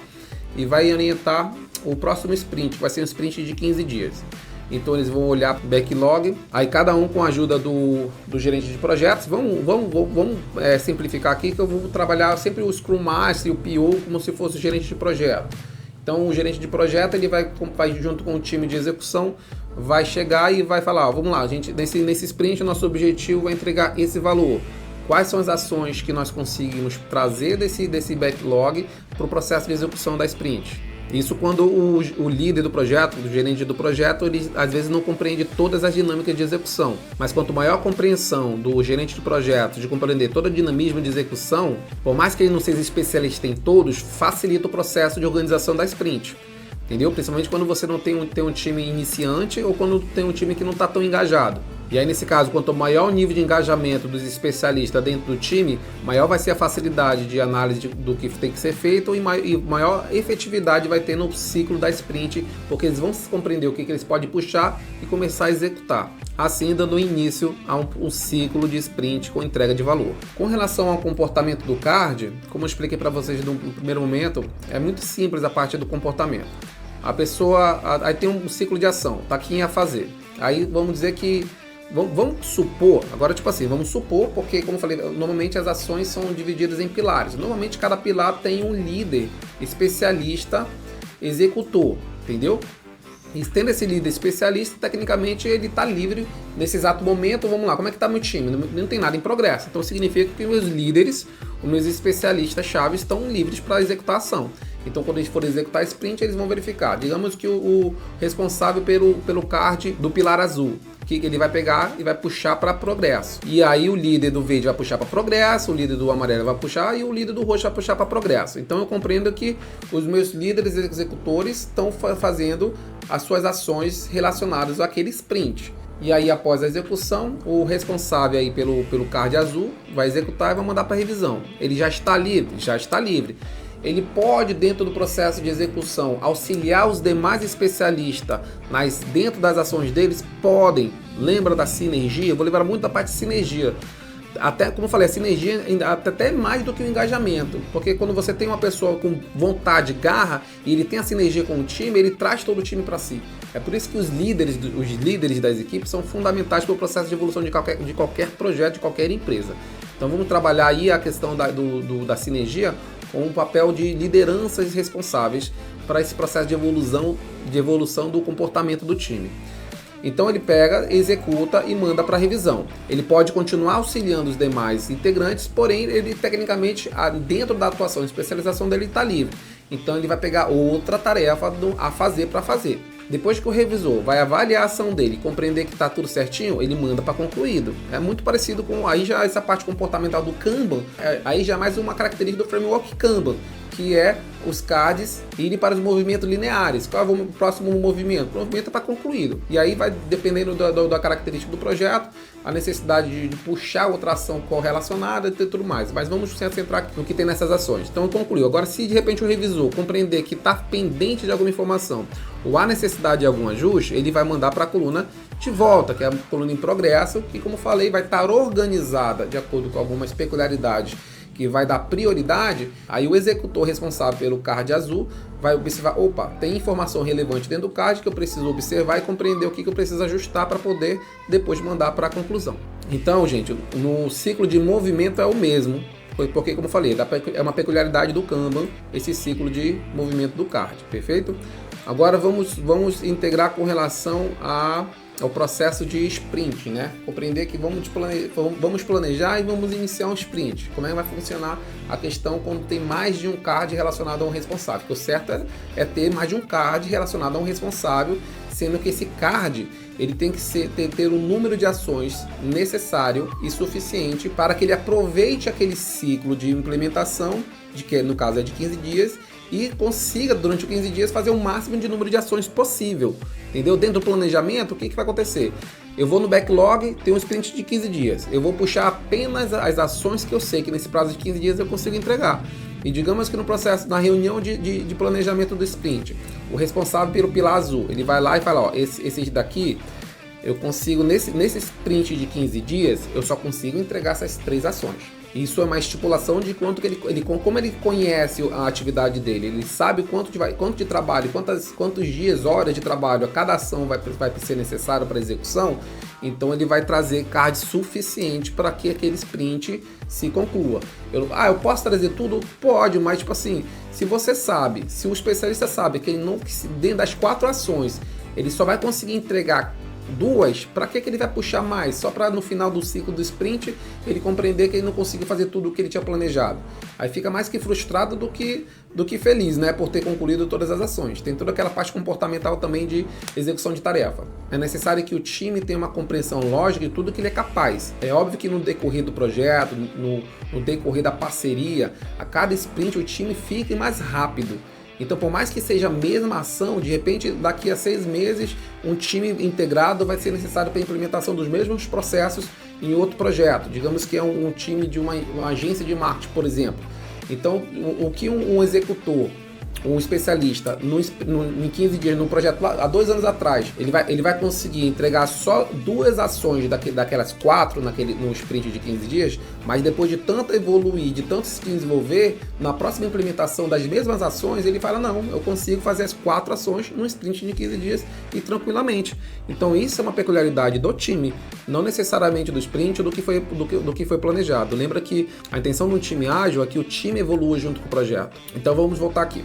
e vai orientar o próximo sprint, vai ser um sprint de 15 dias. Então eles vão olhar o backlog, aí cada um com a ajuda do gerente de projetos, vamos simplificar aqui que eu vou trabalhar sempre o Scrum Master e o PO como se fosse o gerente de projeto. Então o gerente de projeto ele vai junto com o time de execução, vai chegar e vai falar, ó, vamos lá, gente, nesse sprint nosso objetivo é entregar esse valor. Quais são as ações que nós conseguimos trazer desse backlog para o processo de execução da sprint? Isso quando o líder do projeto, o gerente do projeto, ele às vezes não compreende todas as dinâmicas de execução. Mas quanto maior a compreensão do gerente de projeto, de compreender todo o dinamismo de execução, por mais que ele não seja especialista em todos, facilita o processo de organização da sprint. Entendeu? Principalmente quando você não tem um time iniciante ou quando tem um time que não está tão engajado. E aí, nesse caso, quanto maior o nível de engajamento dos especialistas dentro do time, maior vai ser a facilidade de análise do que tem que ser feito e maior efetividade vai ter no ciclo da sprint, porque eles vão compreender o que eles podem puxar e começar a executar, assim dando início a um ciclo de sprint com entrega de valor. Com relação ao comportamento do CARD, como eu expliquei para vocês no primeiro momento, é muito simples a parte do comportamento. A pessoa, aí tem um ciclo de ação, tá aqui a fazer. Aí vamos dizer que vamos supor, agora tipo assim, vamos supor, porque como eu falei, normalmente as ações são divididas em pilares. Normalmente cada pilar tem um líder, especialista, executor, entendeu? E tendo esse líder especialista, tecnicamente ele está livre nesse exato momento. Vamos lá, como é que está meu time? Não tem nada em progresso. Então significa que meus líderes, os meus especialistas-chave estão livres para executar a ação. Então quando eles forem executar sprint, eles vão verificar. Digamos que o responsável pelo CARD do pilar azul, que ele vai pegar e vai puxar para progresso. E aí o líder do verde vai puxar para progresso, o líder do amarelo vai puxar e o líder do roxo vai puxar para progresso. Então eu compreendo que os meus líderes executores estão fazendo as suas ações relacionadas àquele sprint. E aí após a execução, o responsável aí pelo CARD azul vai executar e vai mandar para revisão. Ele já está livre? Já está livre. Ele pode, dentro do processo de execução, auxiliar os demais especialistas dentro das ações deles? Podem. Lembra da sinergia? Eu vou lembrar muito da parte de sinergia. Até, como eu falei, a sinergia até mais do que o engajamento. Porque quando você tem uma pessoa com vontade, garra, e ele tem a sinergia com o time, ele traz todo o time para si. É por isso que os líderes das equipes são fundamentais para o processo de evolução de qualquer projeto, de qualquer empresa. Então vamos trabalhar aí a questão da sinergia com um papel de lideranças responsáveis para esse processo de evolução do comportamento do time. Então ele pega, executa e manda para revisão. Ele pode continuar auxiliando os demais integrantes, porém ele tecnicamente, dentro da atuação e especialização dele, está livre. Então ele vai pegar outra tarefa a fazer para fazer. Depois que o revisor vai avaliar a ação dele e compreender que está tudo certinho, ele manda para concluído. É muito parecido com aí já essa parte comportamental do Kanban, aí já é mais uma característica do framework Kanban, que é os CADs irem para os movimentos lineares. Qual é o próximo movimento? O movimento está concluído. E aí vai dependendo da característica do projeto, a necessidade de puxar outra ação correlacionada e tudo mais. Mas vamos se centrar no que tem nessas ações. Então concluiu. Agora, se de repente o revisor compreender que está pendente de alguma informação ou há necessidade de algum ajuste, ele vai mandar para a coluna de volta, que é a coluna em progresso, que, como falei, vai estar organizada de acordo com algumas peculiaridades que vai dar prioridade. Aí o executor responsável pelo card azul vai observar, opa, tem informação relevante dentro do card que eu preciso observar e compreender o que eu preciso ajustar para poder depois mandar para a conclusão. Então, gente, no ciclo de movimento é o mesmo, porque, como eu falei, é uma peculiaridade do Kanban esse ciclo de movimento do card, perfeito? Agora vamos integrar com relação ao processo de sprint, né? Compreender que vamos planejar e vamos iniciar um sprint. Como é que vai funcionar a questão quando tem mais de um card relacionado a um responsável? Porque o certo é ter mais de um card relacionado a um responsável, sendo que esse card ele tem que ter um número de ações necessário e suficiente para que ele aproveite aquele ciclo de implementação, que no caso é de 15 dias, e consiga, durante os 15 dias, fazer o máximo de número de ações possível. Entendeu? Dentro do planejamento, o que vai acontecer? Eu vou no backlog, tem um sprint de 15 dias. Eu vou puxar apenas as ações que eu sei que nesse prazo de 15 dias eu consigo entregar. E digamos que no processo, na reunião de planejamento do sprint, o responsável pelo pilar azul, ele vai lá e fala, ó, esses daqui, eu consigo, nesse sprint de 15 dias, eu só consigo entregar essas 3 ações. Isso é uma estipulação de quanto que como ele conhece a atividade dele, ele sabe quanto de trabalho, quantos dias, horas de trabalho a cada ação vai ser necessário para execução, então ele vai trazer card suficiente para que aquele sprint se conclua. Eu posso trazer tudo? Pode, mas tipo assim, se você sabe, se o especialista sabe que ele não, dentro das 4 ações, ele só vai conseguir entregar 2, para que ele vai puxar mais? Só para no final do ciclo do sprint ele compreender que ele não conseguiu fazer tudo o que ele tinha planejado. Aí fica mais que frustrado do que feliz, né, por ter concluído todas as ações. Tem toda aquela parte comportamental também de execução de tarefa. É necessário que o time tenha uma compreensão lógica de tudo que ele é capaz. É óbvio que no decorrer do projeto, no decorrer da parceria, a cada sprint o time fique mais rápido. Então, por mais que seja a mesma ação, de repente, daqui a 6 meses, um time integrado vai ser necessário para a implementação dos mesmos processos em outro projeto. Digamos que é um time de uma agência de marketing, por exemplo. Então, o que um executor, um especialista, em 15 dias, num projeto há 2 anos atrás, ele vai conseguir entregar só 2 ações daquelas 4 no sprint de 15 dias, mas depois de tanto evoluir, de tanto se desenvolver, na próxima implementação das mesmas ações, ele fala, não, eu consigo fazer as 4 ações num sprint de 15 dias e tranquilamente. Então isso é uma peculiaridade do time, não necessariamente do sprint ou do que foi planejado. Lembra que a intenção do time ágil é que o time evolua junto com o projeto. Então vamos voltar aqui.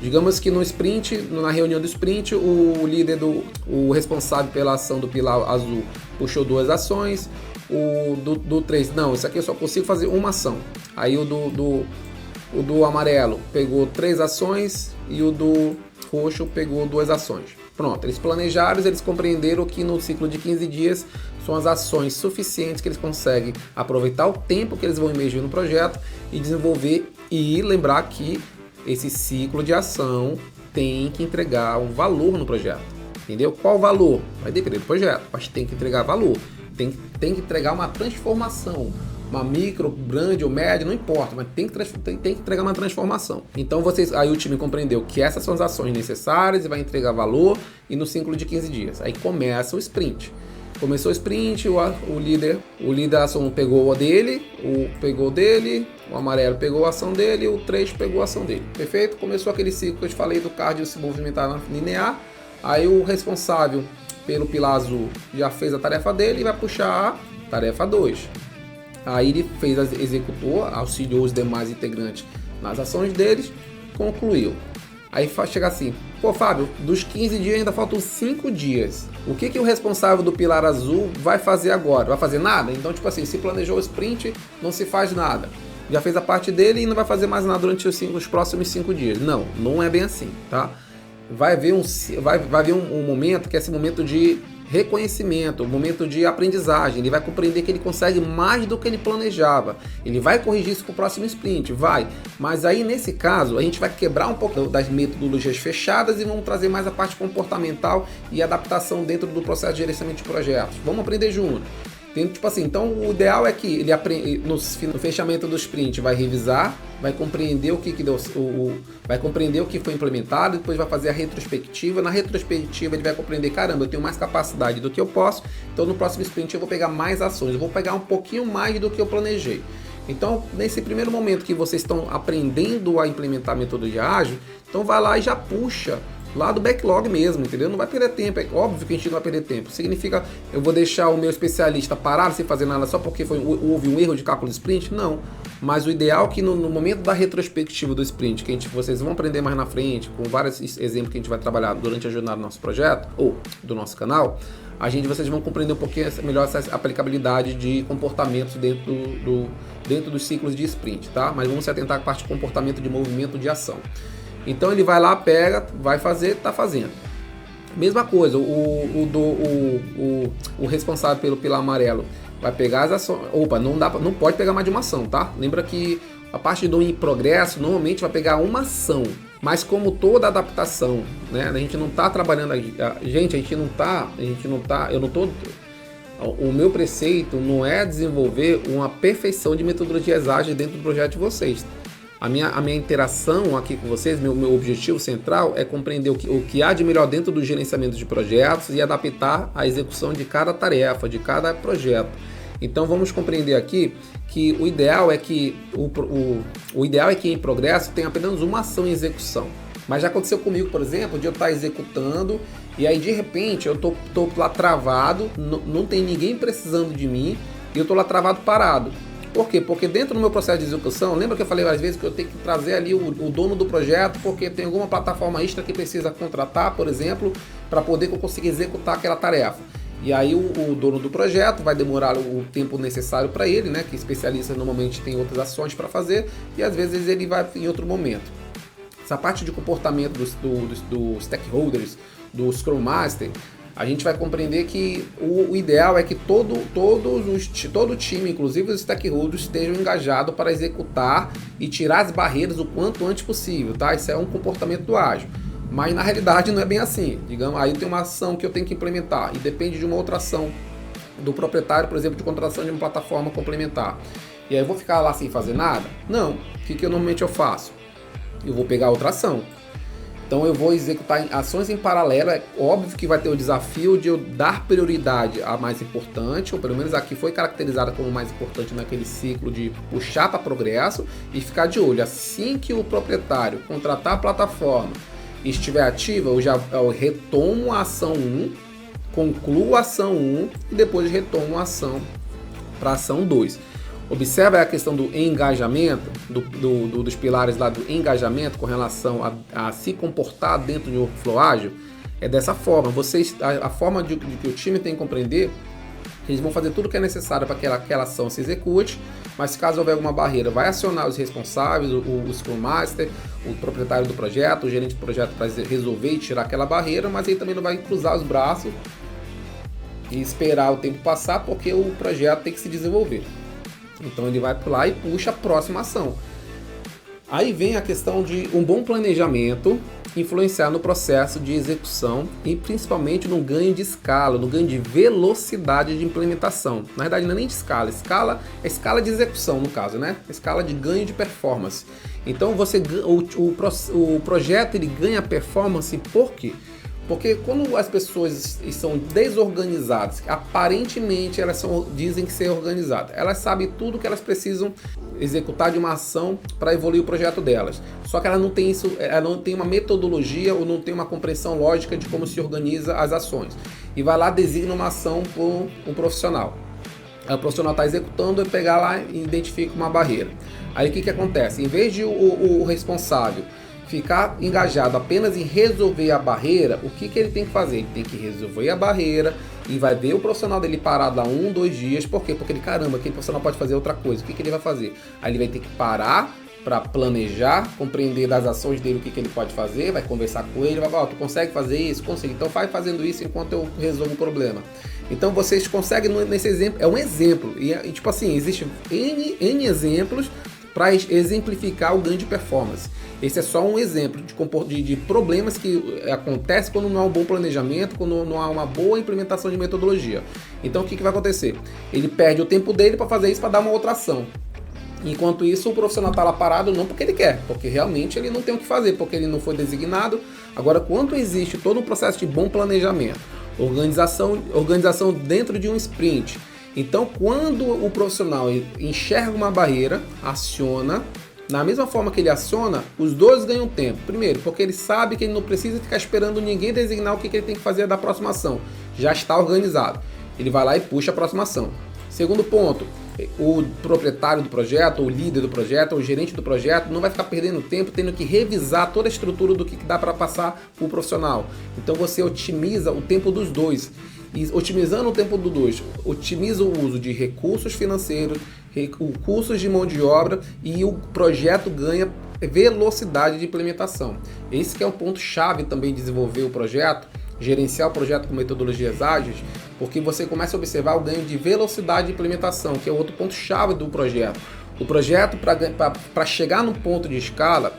Digamos que no sprint, na reunião do sprint, o responsável pela ação do pilar azul puxou 2 ações, o do 3, não, isso aqui eu só consigo fazer uma ação. Aí o do amarelo pegou 3 ações e o do roxo pegou 2 ações. Pronto, eles planejaram, eles compreenderam que no ciclo de 15 dias são as ações suficientes que eles conseguem aproveitar o tempo que eles vão imergir no projeto e desenvolver, e lembrar que esse ciclo de ação tem que entregar um valor no projeto, entendeu? Qual valor? Vai depender do projeto, mas tem que entregar valor, tem que entregar uma transformação, uma micro, grande ou média, não importa, mas tem que entregar uma transformação. Então aí o time compreendeu que essas são as ações necessárias e vai entregar valor, e no ciclo de 15 dias, aí começa o sprint. Começou o sprint, o líder da ação pegou o dele, o amarelo pegou a ação dele, o 3 pegou a ação dele. Perfeito? Começou aquele ciclo que eu te falei do card se movimentar na linear. Aí o responsável pelo pilar azul já fez a tarefa dele e vai puxar a tarefa 2. Aí ele executou, auxiliou os demais integrantes nas ações deles, concluiu. Aí chega assim, pô Fábio, dos 15 dias ainda faltam 5 dias. O que o responsável do pilar azul vai fazer agora? Vai fazer nada? Então, tipo assim, se planejou o sprint, não se faz nada. Já fez a parte dele e não vai fazer mais nada durante os próximos 5 dias. Não é bem assim, tá? Vai haver um momento que é esse momento de reconhecimento, o momento de aprendizagem. Ele vai compreender que ele consegue mais do que ele planejava. Ele vai corrigir isso para o próximo sprint, vai. Mas aí, nesse caso, a gente vai quebrar um pouco das metodologias fechadas e vamos trazer mais a parte comportamental e adaptação dentro do processo de gerenciamento de projetos. Vamos aprender junto. Tipo assim, então o ideal é que ele aprenda, no fechamento do sprint vai revisar, vai compreender o que deu, vai compreender o que foi implementado, depois vai fazer a retrospectiva. Na retrospectiva ele vai compreender, caramba, eu tenho mais capacidade do que eu posso, então no próximo sprint eu vou pegar mais ações, eu vou pegar um pouquinho mais do que eu planejei. Então, nesse primeiro momento que vocês estão aprendendo a implementar a metodologia ágil, então vai lá e já puxa lá do backlog mesmo, entendeu? Não vai perder tempo, é óbvio que a gente não vai perder tempo. Significa, eu vou deixar o meu especialista parado sem fazer nada só porque houve um erro de cálculo de sprint? Não. Mas o ideal é que no momento da retrospectiva do sprint, que vocês vão aprender mais na frente, com vários exemplos que a gente vai trabalhar durante a jornada do nosso projeto, ou do nosso canal, vocês vão compreender um pouquinho melhor essa aplicabilidade de comportamentos dentro dos ciclos de sprint, tá? Mas vamos se atentar à parte de comportamento de movimento de ação. Então ele vai lá, pega, vai fazer, tá fazendo. Mesma coisa, o responsável pelo pilar amarelo vai pegar as ações. Opa, não pode pegar mais de uma ação, tá? Lembra que a parte do em progresso normalmente vai pegar uma ação. Mas como toda adaptação, né? A gente não tá trabalhando. O meu preceito não é desenvolver uma perfeição de metodologias ágeis dentro do projeto de vocês. A minha interação aqui com vocês, meu objetivo central é compreender o que há de melhor dentro do gerenciamento de projetos e adaptar a execução de cada tarefa, de cada projeto. Então vamos compreender aqui que o ideal é que em progresso tenha apenas uma ação em execução. Mas já aconteceu comigo, por exemplo, de eu estar executando e aí de repente eu tô lá travado, não tem ninguém precisando de mim e eu tô lá travado, parado. Por quê? Porque dentro do meu processo de execução, lembra que eu falei várias vezes que eu tenho que trazer ali o dono do projeto, porque tem alguma plataforma extra que precisa contratar, por exemplo, para poder que eu consiga executar aquela tarefa. E aí o dono do projeto vai demorar o tempo necessário para ele, né? Que especialista normalmente tem outras ações para fazer e às vezes ele vai em outro momento. Essa parte de comportamento dos stakeholders, do Scrum Master, a gente vai compreender que o ideal é que todo o time, inclusive os stakeholders, estejam engajados para executar e tirar as barreiras o quanto antes possível, tá? Isso é um comportamento do ágil. Mas na realidade não é bem assim. Digamos, aí tem uma ação que eu tenho que implementar e depende de uma outra ação do proprietário, por exemplo, de contratação de uma plataforma complementar. E aí eu vou ficar lá sem fazer nada? Não. O que normalmente eu faço? Eu vou pegar outra ação. Então eu vou executar ações em paralelo. É óbvio que vai ter o desafio de eu dar prioridade à mais importante, ou pelo menos aqui foi caracterizada como mais importante naquele ciclo de puxar para progresso e ficar de olho. Assim que o proprietário contratar a plataforma e estiver ativa, eu retomo a ação 1, concluo a ação 1 e depois retomo a ação para a ação 2. Observa a questão do engajamento, dos pilares lá do engajamento com relação a se comportar dentro de um workflow ágil. É dessa forma. A forma de que o time tem que compreender que eles vão fazer tudo o que é necessário para que aquela ação se execute, mas caso houver alguma barreira, vai acionar os responsáveis, o Scrum Master, o proprietário do projeto, o gerente do projeto para resolver e tirar aquela barreira, mas ele também não vai cruzar os braços e esperar o tempo passar, porque o projeto tem que se desenvolver. Então ele vai lá e puxa a próxima ação. Aí vem a questão de um bom planejamento influenciar no processo de execução e principalmente no ganho de escala, no ganho de velocidade de implementação. Na verdade não é nem de escala, é escala de execução no caso, né? Escala de ganho de performance. Então o projeto ele ganha performance por quê? Porque quando as pessoas são desorganizadas, aparentemente elas dizem que ser organizadas, elas sabem tudo que elas precisam executar de uma ação para evoluir o projeto delas. Só que ela não tem uma metodologia ou não tem uma compreensão lógica de como se organiza as ações. E vai lá, designa uma ação por um profissional. Aí o profissional está executando e pegar lá e identifica uma barreira. Aí o que acontece? Em vez de o responsável ficar engajado apenas em resolver a barreira, o que ele tem que fazer? Ele tem que resolver a barreira e vai ver o profissional dele parado lá 1, 2 dias. Por quê? Porque ele, caramba, aquele profissional pode fazer outra coisa. O que ele vai fazer? Aí ele vai ter que parar, para planejar, compreender das ações dele o que ele pode fazer, vai conversar com ele, vai falar, tu consegue fazer isso? Consigo. Então vai fazendo isso enquanto eu resolvo o problema. Então vocês conseguem, nesse exemplo, é um exemplo, e tipo assim, existem N exemplos para exemplificar o ganho de performance. Esse é só um exemplo de problemas que acontecem quando não há um bom planejamento, quando não há uma boa implementação de metodologia. Então o que vai acontecer? Ele perde o tempo dele para fazer isso, para dar uma outra ação. Enquanto isso, o profissional está lá parado não porque ele quer, porque realmente ele não tem o que fazer, porque ele não foi designado. Agora, quando existe todo um processo de bom planejamento, organização dentro de um sprint, então quando o profissional enxerga uma barreira, aciona, na mesma forma que ele aciona, os dois ganham tempo. Primeiro, porque ele sabe que ele não precisa ficar esperando ninguém designar o que ele tem que fazer da próxima ação. Já está organizado. Ele vai lá e puxa a próxima ação. Segundo ponto, o proprietário do projeto, o líder do projeto, o gerente do projeto não vai ficar perdendo tempo tendo que revisar toda a estrutura do que dá para passar para o profissional. Então você otimiza o tempo dos dois. E otimizando o tempo dos dois, otimiza o uso de recursos financeiros, recursos de mão de obra e o projeto ganha velocidade de implementação. Esse que é um ponto chave também de desenvolver o projeto, gerenciar o projeto com metodologias ágeis, porque você começa a observar o ganho de velocidade de implementação, que é outro ponto chave do projeto. O projeto, para chegar no ponto de escala,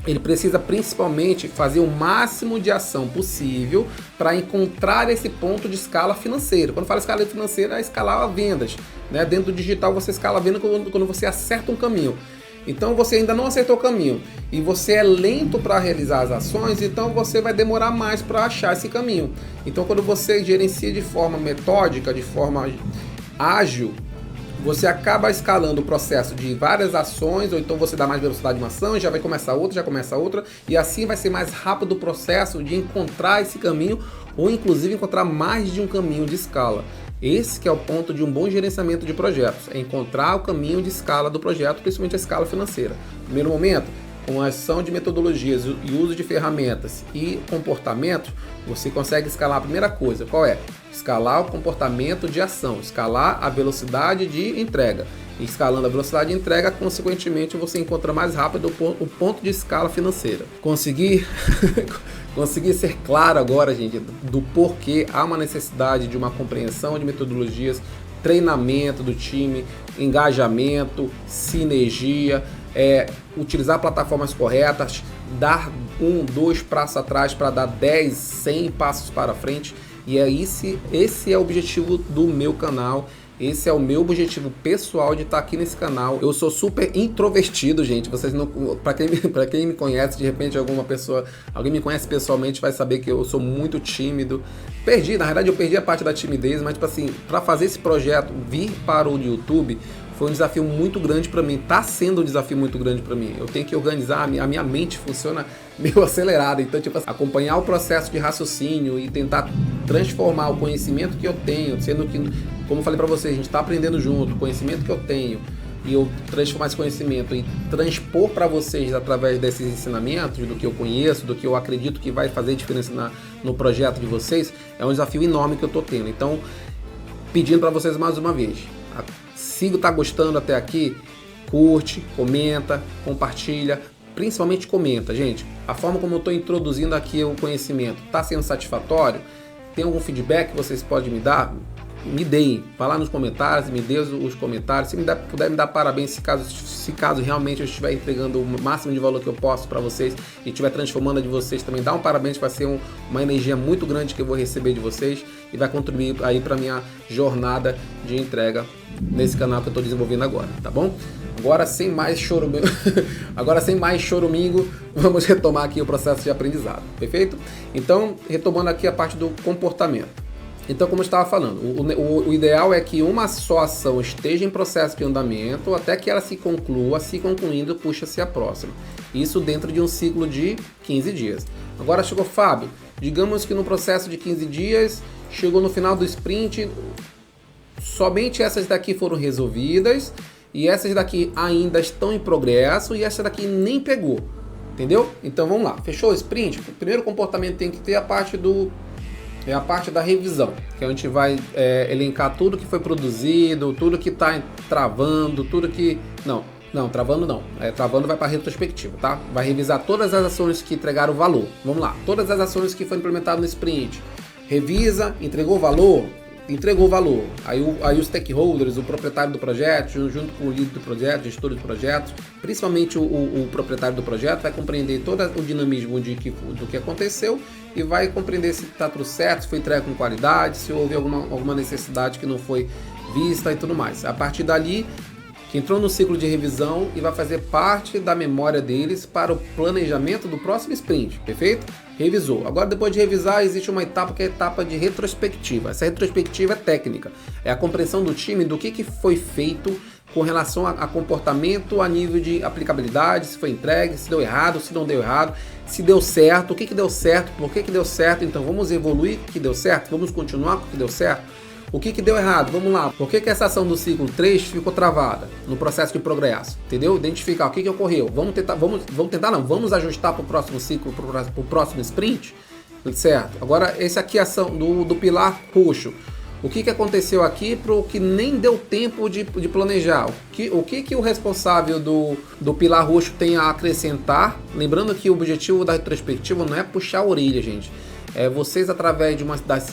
ele precisa principalmente fazer o máximo de ação possível para encontrar esse ponto de escala financeira. Quando fala escala financeira, é escalar vendas, né? Dentro do digital você escala a venda quando você acerta um caminho. Então você ainda não acertou o caminho e você é lento para realizar as ações, então você vai demorar mais para achar esse caminho. Então quando você gerencia de forma metódica, de forma ágil, você acaba escalando o processo de várias ações, ou então você dá mais velocidade de uma ação, já vai começar outra, já começa outra, e assim vai ser mais rápido o processo de encontrar esse caminho, ou inclusive encontrar mais de um caminho de escala. Esse que é o ponto de um bom gerenciamento de projetos, é encontrar o caminho de escala do projeto, principalmente a escala financeira. Primeiro momento, com a ação de metodologias e uso de ferramentas e comportamentos, você consegue escalar a primeira coisa. Qual é? Escalar o comportamento de ação, escalar a velocidade de entrega. E escalando a velocidade de entrega, consequentemente, você encontra mais rápido o ponto de escala financeira. Conseguir ser claro agora, gente, do porquê há uma necessidade de uma compreensão de metodologias, treinamento do time, engajamento, sinergia, utilizar plataformas corretas, dar 1, 2 passos atrás para dar 10, 100 passos para frente. E esse é o objetivo do meu canal. Esse é o meu objetivo pessoal de estar aqui nesse canal. Eu sou super introvertido, gente. Vocês não, para quem me conhece, de repente alguém me conhece pessoalmente, vai saber que eu sou muito tímido. Na verdade eu perdi a parte da timidez, mas tipo assim, para fazer esse projeto vir para o YouTube, foi um desafio muito grande para mim, está sendo um desafio muito grande para mim. Eu tenho que organizar, a minha mente funciona meio acelerada, então tipo, acompanhar o processo de raciocínio e tentar transformar o conhecimento que eu tenho, sendo que, como eu falei para vocês, a gente está aprendendo junto, o conhecimento que eu tenho, e eu transformar esse conhecimento e transpor para vocês através desses ensinamentos, do que eu conheço, do que eu acredito que vai fazer diferença no projeto de vocês, é um desafio enorme que eu estou tendo. Então, pedindo para vocês mais uma vez, se está gostando até aqui, curte, comenta, compartilha, principalmente comenta, gente. A forma como eu estou introduzindo aqui o conhecimento está sendo satisfatório? Tem algum feedback que vocês podem me dar? Me deem, vá lá nos comentários, me dê os comentários. Se puder me dar parabéns, se caso realmente eu estiver entregando o máximo de valor que eu posso para vocês e estiver transformando a de vocês também, dá um parabéns, vai ser uma energia muito grande que eu vou receber de vocês e vai contribuir aí para minha jornada de entrega nesse canal que eu estou desenvolvendo agora, tá bom? Agora sem mais chorumingo, vamos retomar aqui o processo de aprendizado, perfeito? Então, retomando aqui a parte do comportamento. Então, como eu estava falando, o ideal é que uma só ação esteja em processo de andamento até que ela se conclua, se concluindo, puxa-se a próxima. Isso dentro de um ciclo de 15 dias. Agora chegou Fábio, digamos que no processo de 15 dias, chegou no final do sprint, somente essas daqui foram resolvidas e essas daqui ainda estão em progresso e essa daqui nem pegou, entendeu? Então vamos lá, fechou o sprint? O primeiro comportamento tem que ter a parte da revisão, que a gente vai elencar tudo que foi produzido, tudo que está travando, tudo que... Não, Não, travando não. Travando vai para retrospectiva, tá? Vai revisar todas as ações que entregaram valor. Vamos lá. Todas as ações que foram implementadas no sprint. Revisa, entregou valor? Entregou valor. Aí os stakeholders, o proprietário do projeto, junto com o líder do projeto, gestor do projeto, principalmente o proprietário do projeto, vai compreender todo o dinamismo do que aconteceu e vai compreender se está tudo certo, se foi entregue com qualidade, se houve alguma necessidade que não foi vista e tudo mais. A partir dali, que entrou no ciclo de revisão e vai fazer parte da memória deles para o planejamento do próximo sprint, perfeito? Revisou. Agora, depois de revisar, existe uma etapa que é a etapa de retrospectiva. Essa retrospectiva é técnica, é a compreensão do time do que foi feito com relação a comportamento, a nível de aplicabilidade, se foi entregue, se deu errado, se não deu errado, se deu certo, o que deu certo, por que deu certo, então vamos evoluir o que deu certo, vamos continuar com o que deu certo. O que deu errado? Vamos lá. Por que essa ação do ciclo 3 ficou travada no processo de progresso? Entendeu? Identificar o que ocorreu. Vamos ajustar para o próximo ciclo, para o próximo sprint, certo? Agora, esse aqui é a ação do pilar roxo. O que aconteceu aqui para o que nem deu tempo de planejar? O que o responsável do pilar roxo tem a acrescentar? Lembrando que o objetivo da retrospectiva não é puxar a orelha, gente. Vocês, através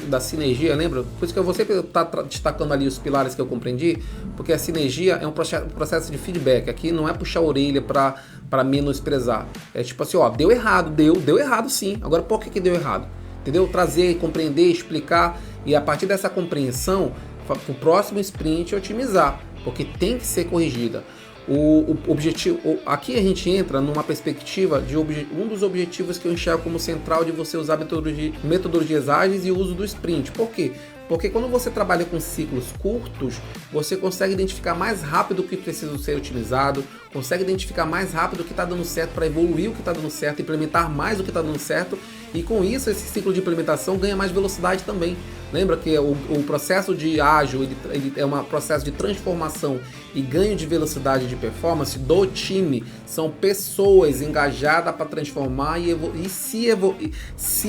da sinergia, lembra? Por isso que eu vou sempre estar destacando ali os pilares que eu compreendi, porque a sinergia é um processo de feedback. Aqui não é puxar a orelha para menosprezar. É tipo assim, ó, deu errado, deu errado sim. Agora, por que deu errado? Entendeu? Trazer, compreender, explicar e a partir dessa compreensão, para o próximo sprint otimizar, porque tem que ser corrigida. O objetivo, aqui a gente entra numa perspectiva de um dos objetivos que eu enxergo como central de você usar metodologias ágeis e o uso do sprint. Por quê? Porque quando você trabalha com ciclos curtos, você consegue identificar mais rápido o que precisa ser otimizado, consegue identificar mais rápido o que está dando certo para evoluir o que está dando certo, implementar mais o que está dando certo, e com isso esse ciclo de implementação ganha mais velocidade também. Lembra que o processo de ágil ele é um processo de transformação e ganho de velocidade de performance do time. São pessoas engajadas para transformar e se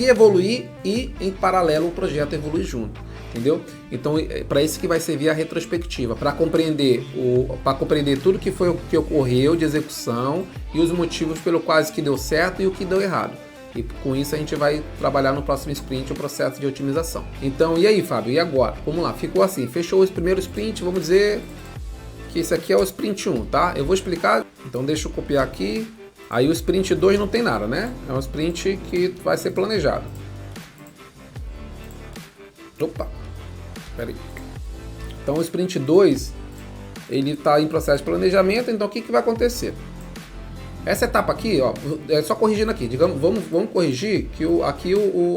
evoluir e em paralelo o projeto evoluir junto. Entendeu? Então, para isso que vai servir a retrospectiva, para compreender tudo que ocorreu de execução e os motivos pelo quais que deu certo e o que deu errado. E com isso a gente vai trabalhar no próximo sprint o processo de otimização. Então, e aí, Fábio? E agora? Vamos lá, ficou assim, fechou o primeiro sprint, vamos dizer que esse aqui é o sprint 1, tá? Eu vou explicar, então deixa eu copiar aqui. Aí o sprint 2 não tem nada, né? É um sprint que vai ser planejado. Opa! Espera aí. Então o sprint 2, ele está em processo de planejamento, então o que vai acontecer? Essa etapa aqui, ó, é só corrigindo aqui, digamos, vamos corrigir que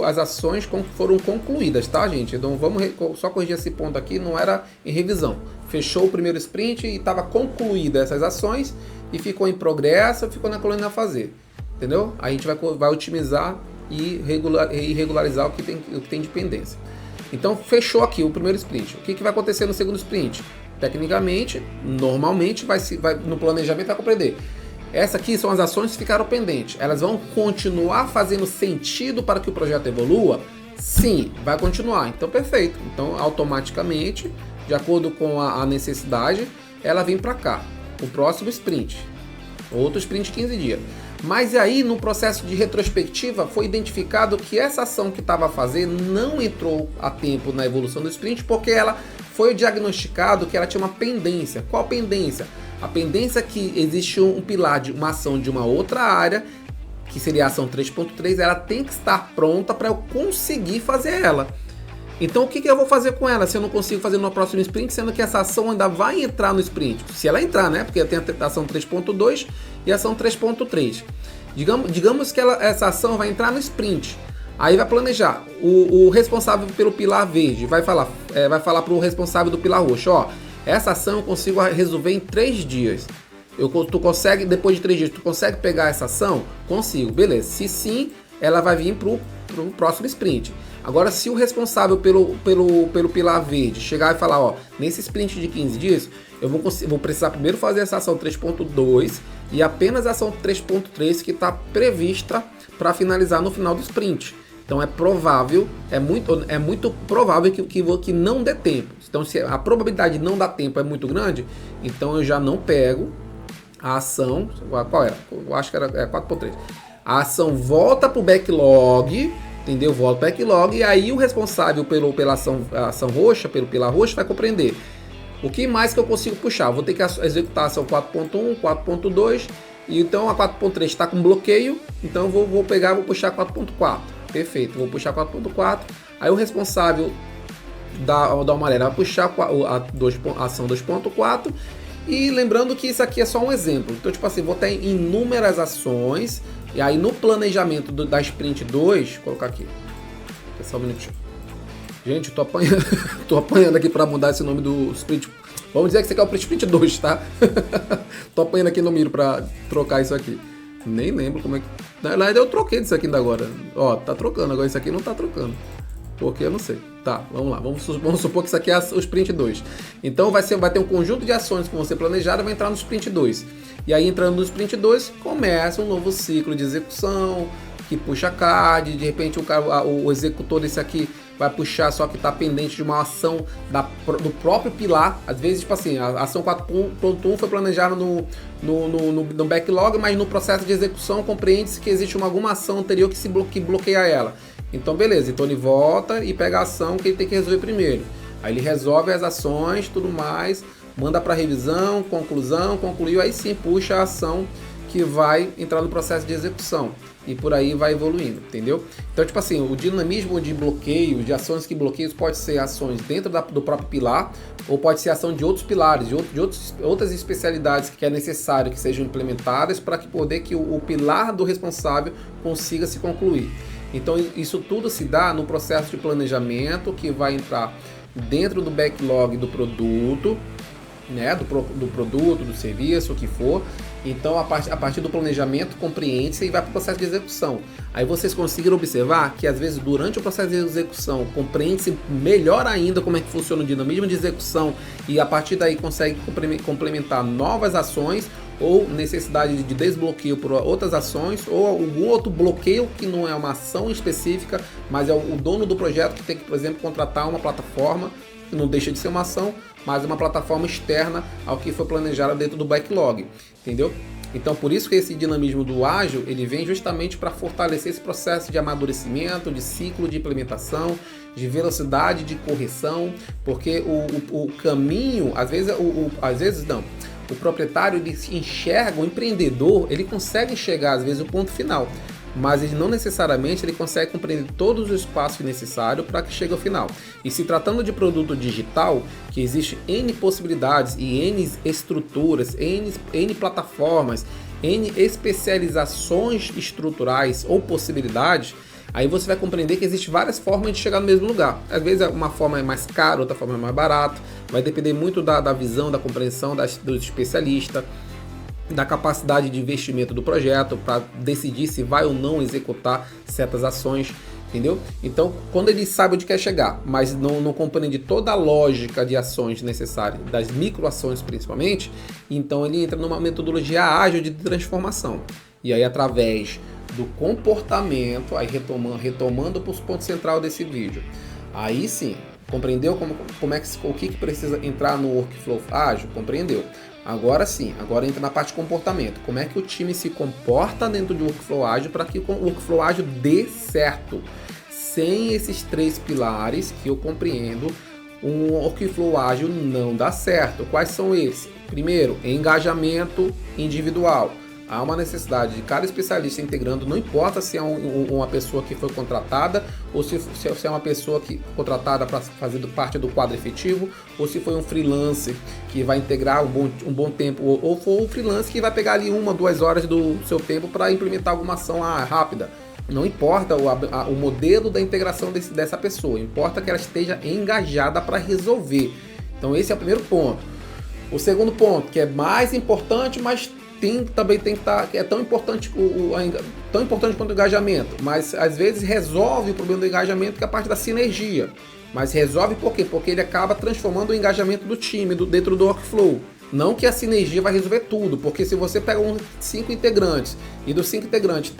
as ações foram concluídas, tá, gente? Então vamos só corrigir esse ponto aqui, não era em revisão. Fechou o primeiro sprint e estava concluída essas ações e ficou em progresso, ficou na coluna a fazer, entendeu? Aí a gente vai otimizar e regularizar o que tem de pendência. Então fechou aqui o primeiro sprint. O que vai acontecer no segundo sprint? Tecnicamente, normalmente no planejamento vai compreender. Essa aqui são as ações que ficaram pendentes. Elas vão continuar fazendo sentido para que o projeto evolua? Sim, vai continuar. Então, perfeito. Então, automaticamente, de acordo com a necessidade, ela vem para cá. O próximo sprint. Outro sprint 15 dias. Mas aí, no processo de retrospectiva, foi identificado que essa ação que estava a fazer não entrou a tempo na evolução do sprint, porque ela foi diagnosticado que ela tinha uma pendência. Qual pendência? A pendência é que existe um pilar de uma ação de uma outra área, que seria a ação 3.3, ela tem que estar pronta para eu conseguir fazer ela. Então o que eu vou fazer com ela se eu não consigo fazer no próximo sprint, sendo que essa ação ainda vai entrar no sprint? Se ela entrar, né? Porque tem a ação 3.2 e a ação 3.3. Digamos que essa ação vai entrar no sprint. Aí vai planejar. O responsável pelo pilar verde vai falar para o responsável do pilar roxo, ó, essa ação eu consigo resolver em 3 dias. Tu consegue, depois de 3 dias, tu consegue pegar essa ação? Consigo, beleza. Se sim, ela vai vir pro próximo sprint. Agora, se o responsável pelo pilar verde chegar e falar, ó, nesse sprint de 15 dias, eu vou precisar primeiro fazer essa ação 3.2 e apenas a ação 3.3 que está prevista para finalizar no final do sprint. Então é provável, é muito provável que não dê tempo. Então se a probabilidade de não dar tempo é muito grande, então eu já não pego a ação, qual era? Eu acho que era 4.3. A ação volta para o backlog, entendeu? Volta para o backlog e aí o responsável pela ação roxa, pelo pilar roxo, vai compreender. O que mais que eu consigo puxar? Eu vou ter que executar a ação 4.1, 4.2, e então a 4.3 está com bloqueio, então eu vou pegar e vou puxar 4.4. Perfeito, vou puxar 4.4, aí o responsável da amarela vai puxar a ação 2.4, e lembrando que isso aqui é só um exemplo. Então, tipo assim, vou ter inúmeras ações, e aí no planejamento da Sprint 2, vou colocar aqui, só um minutinho. Gente, eu tô apanhando aqui para mudar esse nome do Sprint. Vamos dizer que você quer o Sprint 2, tá? Tô apanhando aqui no Miro para trocar isso aqui. Nem lembro como é que... Na verdade, eu troquei disso aqui ainda agora. Ó, tá trocando, agora isso aqui não tá trocando. Porque eu não sei. Tá, vamos lá. Vamos supor que isso aqui é o Sprint 2. Então vai ter um conjunto de ações que vão ser planejadas e vai entrar no Sprint 2. E aí, entrando no Sprint 2, começa um novo ciclo de execução, que puxa card, de repente o executor desse aqui vai puxar, só que está pendente de uma ação do próprio pilar. Às vezes, tipo assim, a ação 4.1 foi planejada no backlog, mas no processo de execução compreende-se que existe alguma ação anterior que bloqueia ela. Então, beleza, então ele volta e pega a ação que ele tem que resolver primeiro. Aí ele resolve as ações, tudo mais, manda para revisão, concluiu, aí sim puxa a ação que vai entrar no processo de execução. E por aí vai evoluindo, entendeu? Então, tipo assim, o dinamismo de bloqueio, de ações que bloqueiam, pode ser ações dentro do próprio pilar, ou pode ser ação de outros pilares, de outras especialidades que é necessário que sejam implementadas para que o pilar do responsável consiga se concluir. Então, isso tudo se dá no processo de planejamento que vai entrar dentro do backlog do produto, né, do produto, do serviço, o que for. Então, a partir do planejamento, compreende-se e vai para o processo de execução. Aí vocês conseguiram observar que, às vezes, durante o processo de execução, compreende-se melhor ainda como é que funciona o dinamismo de execução e, a partir daí, consegue complementar novas ações ou necessidade de desbloqueio por outras ações ou algum outro bloqueio que não é uma ação específica, mas é o dono do projeto que tem que, por exemplo, contratar uma plataforma, que não deixa de ser uma ação, mas uma plataforma externa ao que foi planejado dentro do backlog, entendeu? Então, por isso que esse dinamismo do ágil, ele vem justamente para fortalecer esse processo de amadurecimento, de ciclo de implementação, de velocidade de correção, porque o caminho, às vezes não, o proprietário ele enxerga, o empreendedor, ele consegue enxergar às vezes o ponto final, mas ele não necessariamente ele consegue compreender todos os passos necessários para que chegue ao final. E se tratando de produto digital, que existe N possibilidades e N estruturas, N plataformas, N especializações estruturais ou possibilidades, aí você vai compreender que existem várias formas de chegar no mesmo lugar. Às vezes uma forma é mais cara, outra forma é mais barata, vai depender muito da visão, da compreensão do especialista, da capacidade de investimento do projeto para decidir se vai ou não executar certas ações, entendeu? Então, quando ele sabe onde quer chegar, mas não compreende toda a lógica de ações necessárias, das microações principalmente, então ele entra numa metodologia ágil de transformação. E aí, através do comportamento, aí retomando para o ponto central desse vídeo, aí sim, compreendeu o que precisa entrar no workflow ágil? Compreendeu. Agora sim, agora entra na parte de comportamento. Como é que o time se comporta dentro de workflow ágil para que o workflow ágil dê certo? Sem esses 3 pilares que eu compreendo, um workflow ágil não dá certo. Quais são eles? Primeiro, engajamento individual. Há uma necessidade de cada especialista integrando, não importa se é uma pessoa que foi contratada ou se é uma pessoa contratada para fazer parte do quadro efetivo, ou se foi um freelancer que vai integrar um bom tempo, ou for um freelancer que vai pegar ali 1 ou 2 horas do seu tempo para implementar alguma ação rápida. Não importa o modelo da integração dessa pessoa, importa que ela esteja engajada para resolver. Então esse é o primeiro ponto. O segundo ponto, que é mais importante, mas também tem que estar, é tão importante quanto o engajamento, mas às vezes resolve o problema do engajamento, que é a parte da sinergia. Mas resolve por quê? Porque ele acaba transformando o engajamento do time dentro do workflow. Não que a sinergia vai resolver tudo, porque se você pega 5 integrantes e dos 5 integrantes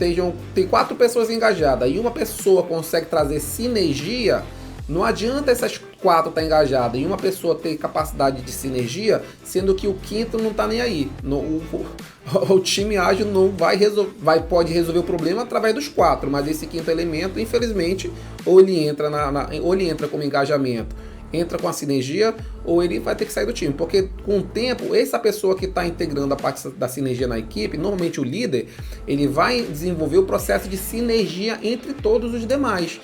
tem 4 pessoas engajadas e uma pessoa consegue trazer sinergia, Não adianta essas 4 estar engajadas e uma pessoa ter capacidade de sinergia, sendo que o quinto não está nem aí. O time ágil não pode resolver o problema através dos 4, mas esse quinto elemento, infelizmente, ou ele entra ou ele entra como engajamento, entra com a sinergia, ou ele vai ter que sair do time, porque com o tempo, essa pessoa que está integrando a parte da sinergia na equipe, normalmente o líder, ele vai desenvolver o processo de sinergia entre todos os demais.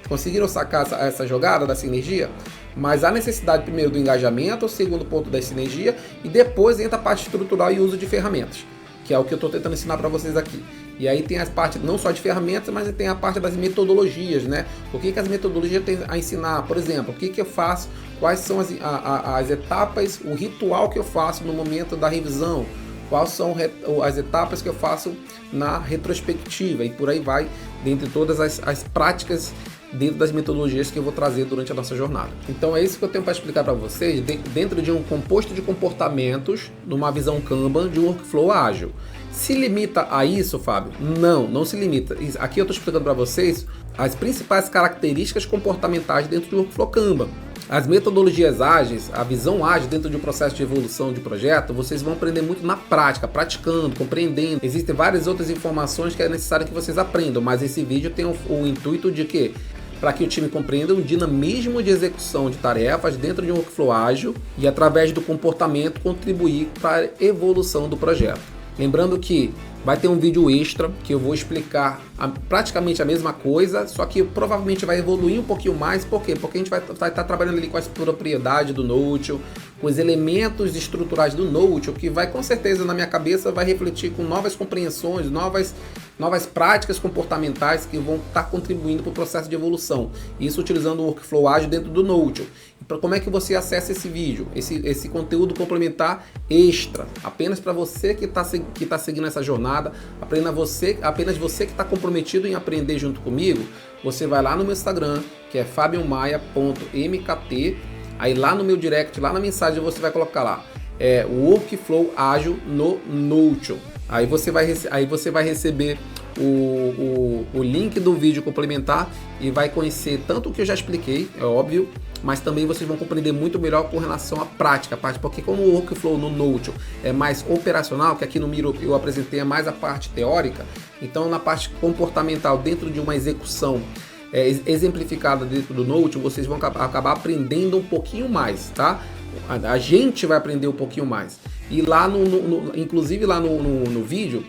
Conseguiram sacar essa jogada da sinergia? Mas há necessidade primeiro do engajamento, o segundo ponto da sinergia, e depois entra a parte estrutural e uso de ferramentas, que é o que eu estou tentando ensinar para vocês aqui. E aí tem as partes não só de ferramentas, mas tem a parte das metodologias, né? O que as metodologias têm a ensinar? Por exemplo, o que eu faço, quais são as etapas, o ritual que eu faço no momento da revisão, quais são as etapas que eu faço na retrospectiva, e por aí vai, dentre todas as práticas dentro das metodologias que eu vou trazer durante a nossa jornada. Então é isso que eu tenho para explicar para vocês dentro de um composto de comportamentos, numa visão Kanban de um workflow ágil. Se limita a isso, Fábio? Não se limita. Aqui eu estou explicando para vocês as principais características comportamentais dentro do workflow Kanban. As metodologias ágeis, a visão ágil dentro de um processo de evolução de projeto, vocês vão aprender muito na prática, praticando, compreendendo. Existem várias outras informações que é necessário que vocês aprendam, mas esse vídeo tem o intuito de quê? Para que o time compreenda o dinamismo de execução de tarefas dentro de um workflow ágil e, através do comportamento, contribuir para a evolução do projeto. Lembrando que vai ter um vídeo extra que eu vou explicar praticamente a mesma coisa, só que provavelmente vai evoluir um pouquinho mais. Por quê? Porque a gente vai estar trabalhando ali com as propriedades do Notion, com os elementos estruturais do Notion, que vai com certeza na minha cabeça vai refletir com novas compreensões, novas práticas comportamentais que vão estar contribuindo para o processo de evolução. Isso utilizando o workflow ágil dentro do Notion. Como é que você acessa esse vídeo, esse conteúdo complementar extra, apenas para você que está seguindo essa jornada, apenas você que está comprometido em aprender junto comigo. Você vai lá no meu Instagram, que é fabiomaia.mkt, aí lá no meu direct, lá na mensagem você vai colocar lá, o workflow ágil no Notion. Aí você vai receber o link do vídeo complementar e vai conhecer tanto o que eu já expliquei, é óbvio, mas também vocês vão compreender muito melhor com relação à prática, porque como o workflow no Notion é mais operacional, que aqui no Miro eu apresentei mais a parte teórica, então na parte comportamental dentro de uma execução exemplificada dentro do Notion, vocês vão acabar aprendendo um pouquinho mais, tá? A gente vai aprender um pouquinho mais. E lá inclusive lá no vídeo,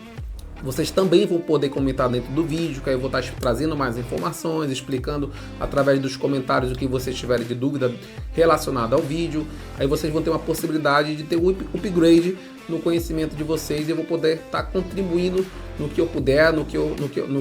vocês também vão poder comentar dentro do vídeo, que aí eu vou estar trazendo mais informações, explicando através dos comentários o que vocês tiverem de dúvida relacionada ao vídeo. Aí vocês vão ter uma possibilidade de ter um upgrade no conhecimento de vocês, e eu vou poder estar contribuindo no que eu puder, no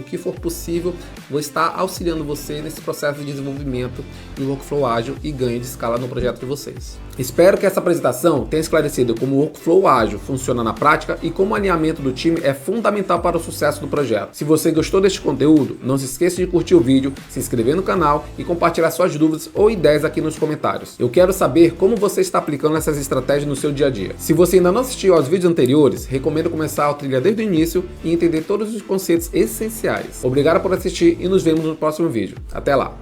que for possível. Vou estar auxiliando você nesse processo de desenvolvimento de workflow ágil e ganho de escala no projeto de vocês. Espero que essa apresentação tenha esclarecido como o workflow ágil funciona na prática e como o alinhamento do time é fundamental para o sucesso do projeto. Se você gostou deste conteúdo, não se esqueça de curtir o vídeo, se inscrever no canal e compartilhar suas dúvidas ou ideias aqui nos comentários. Eu quero saber como você está aplicando essas estratégias no seu dia a dia. Se você ainda não assistiu aos vídeos anteriores, recomendo começar a trilha desde o início e entender todos os conceitos essenciais. Obrigado por assistir e nos vemos no próximo vídeo. Até lá!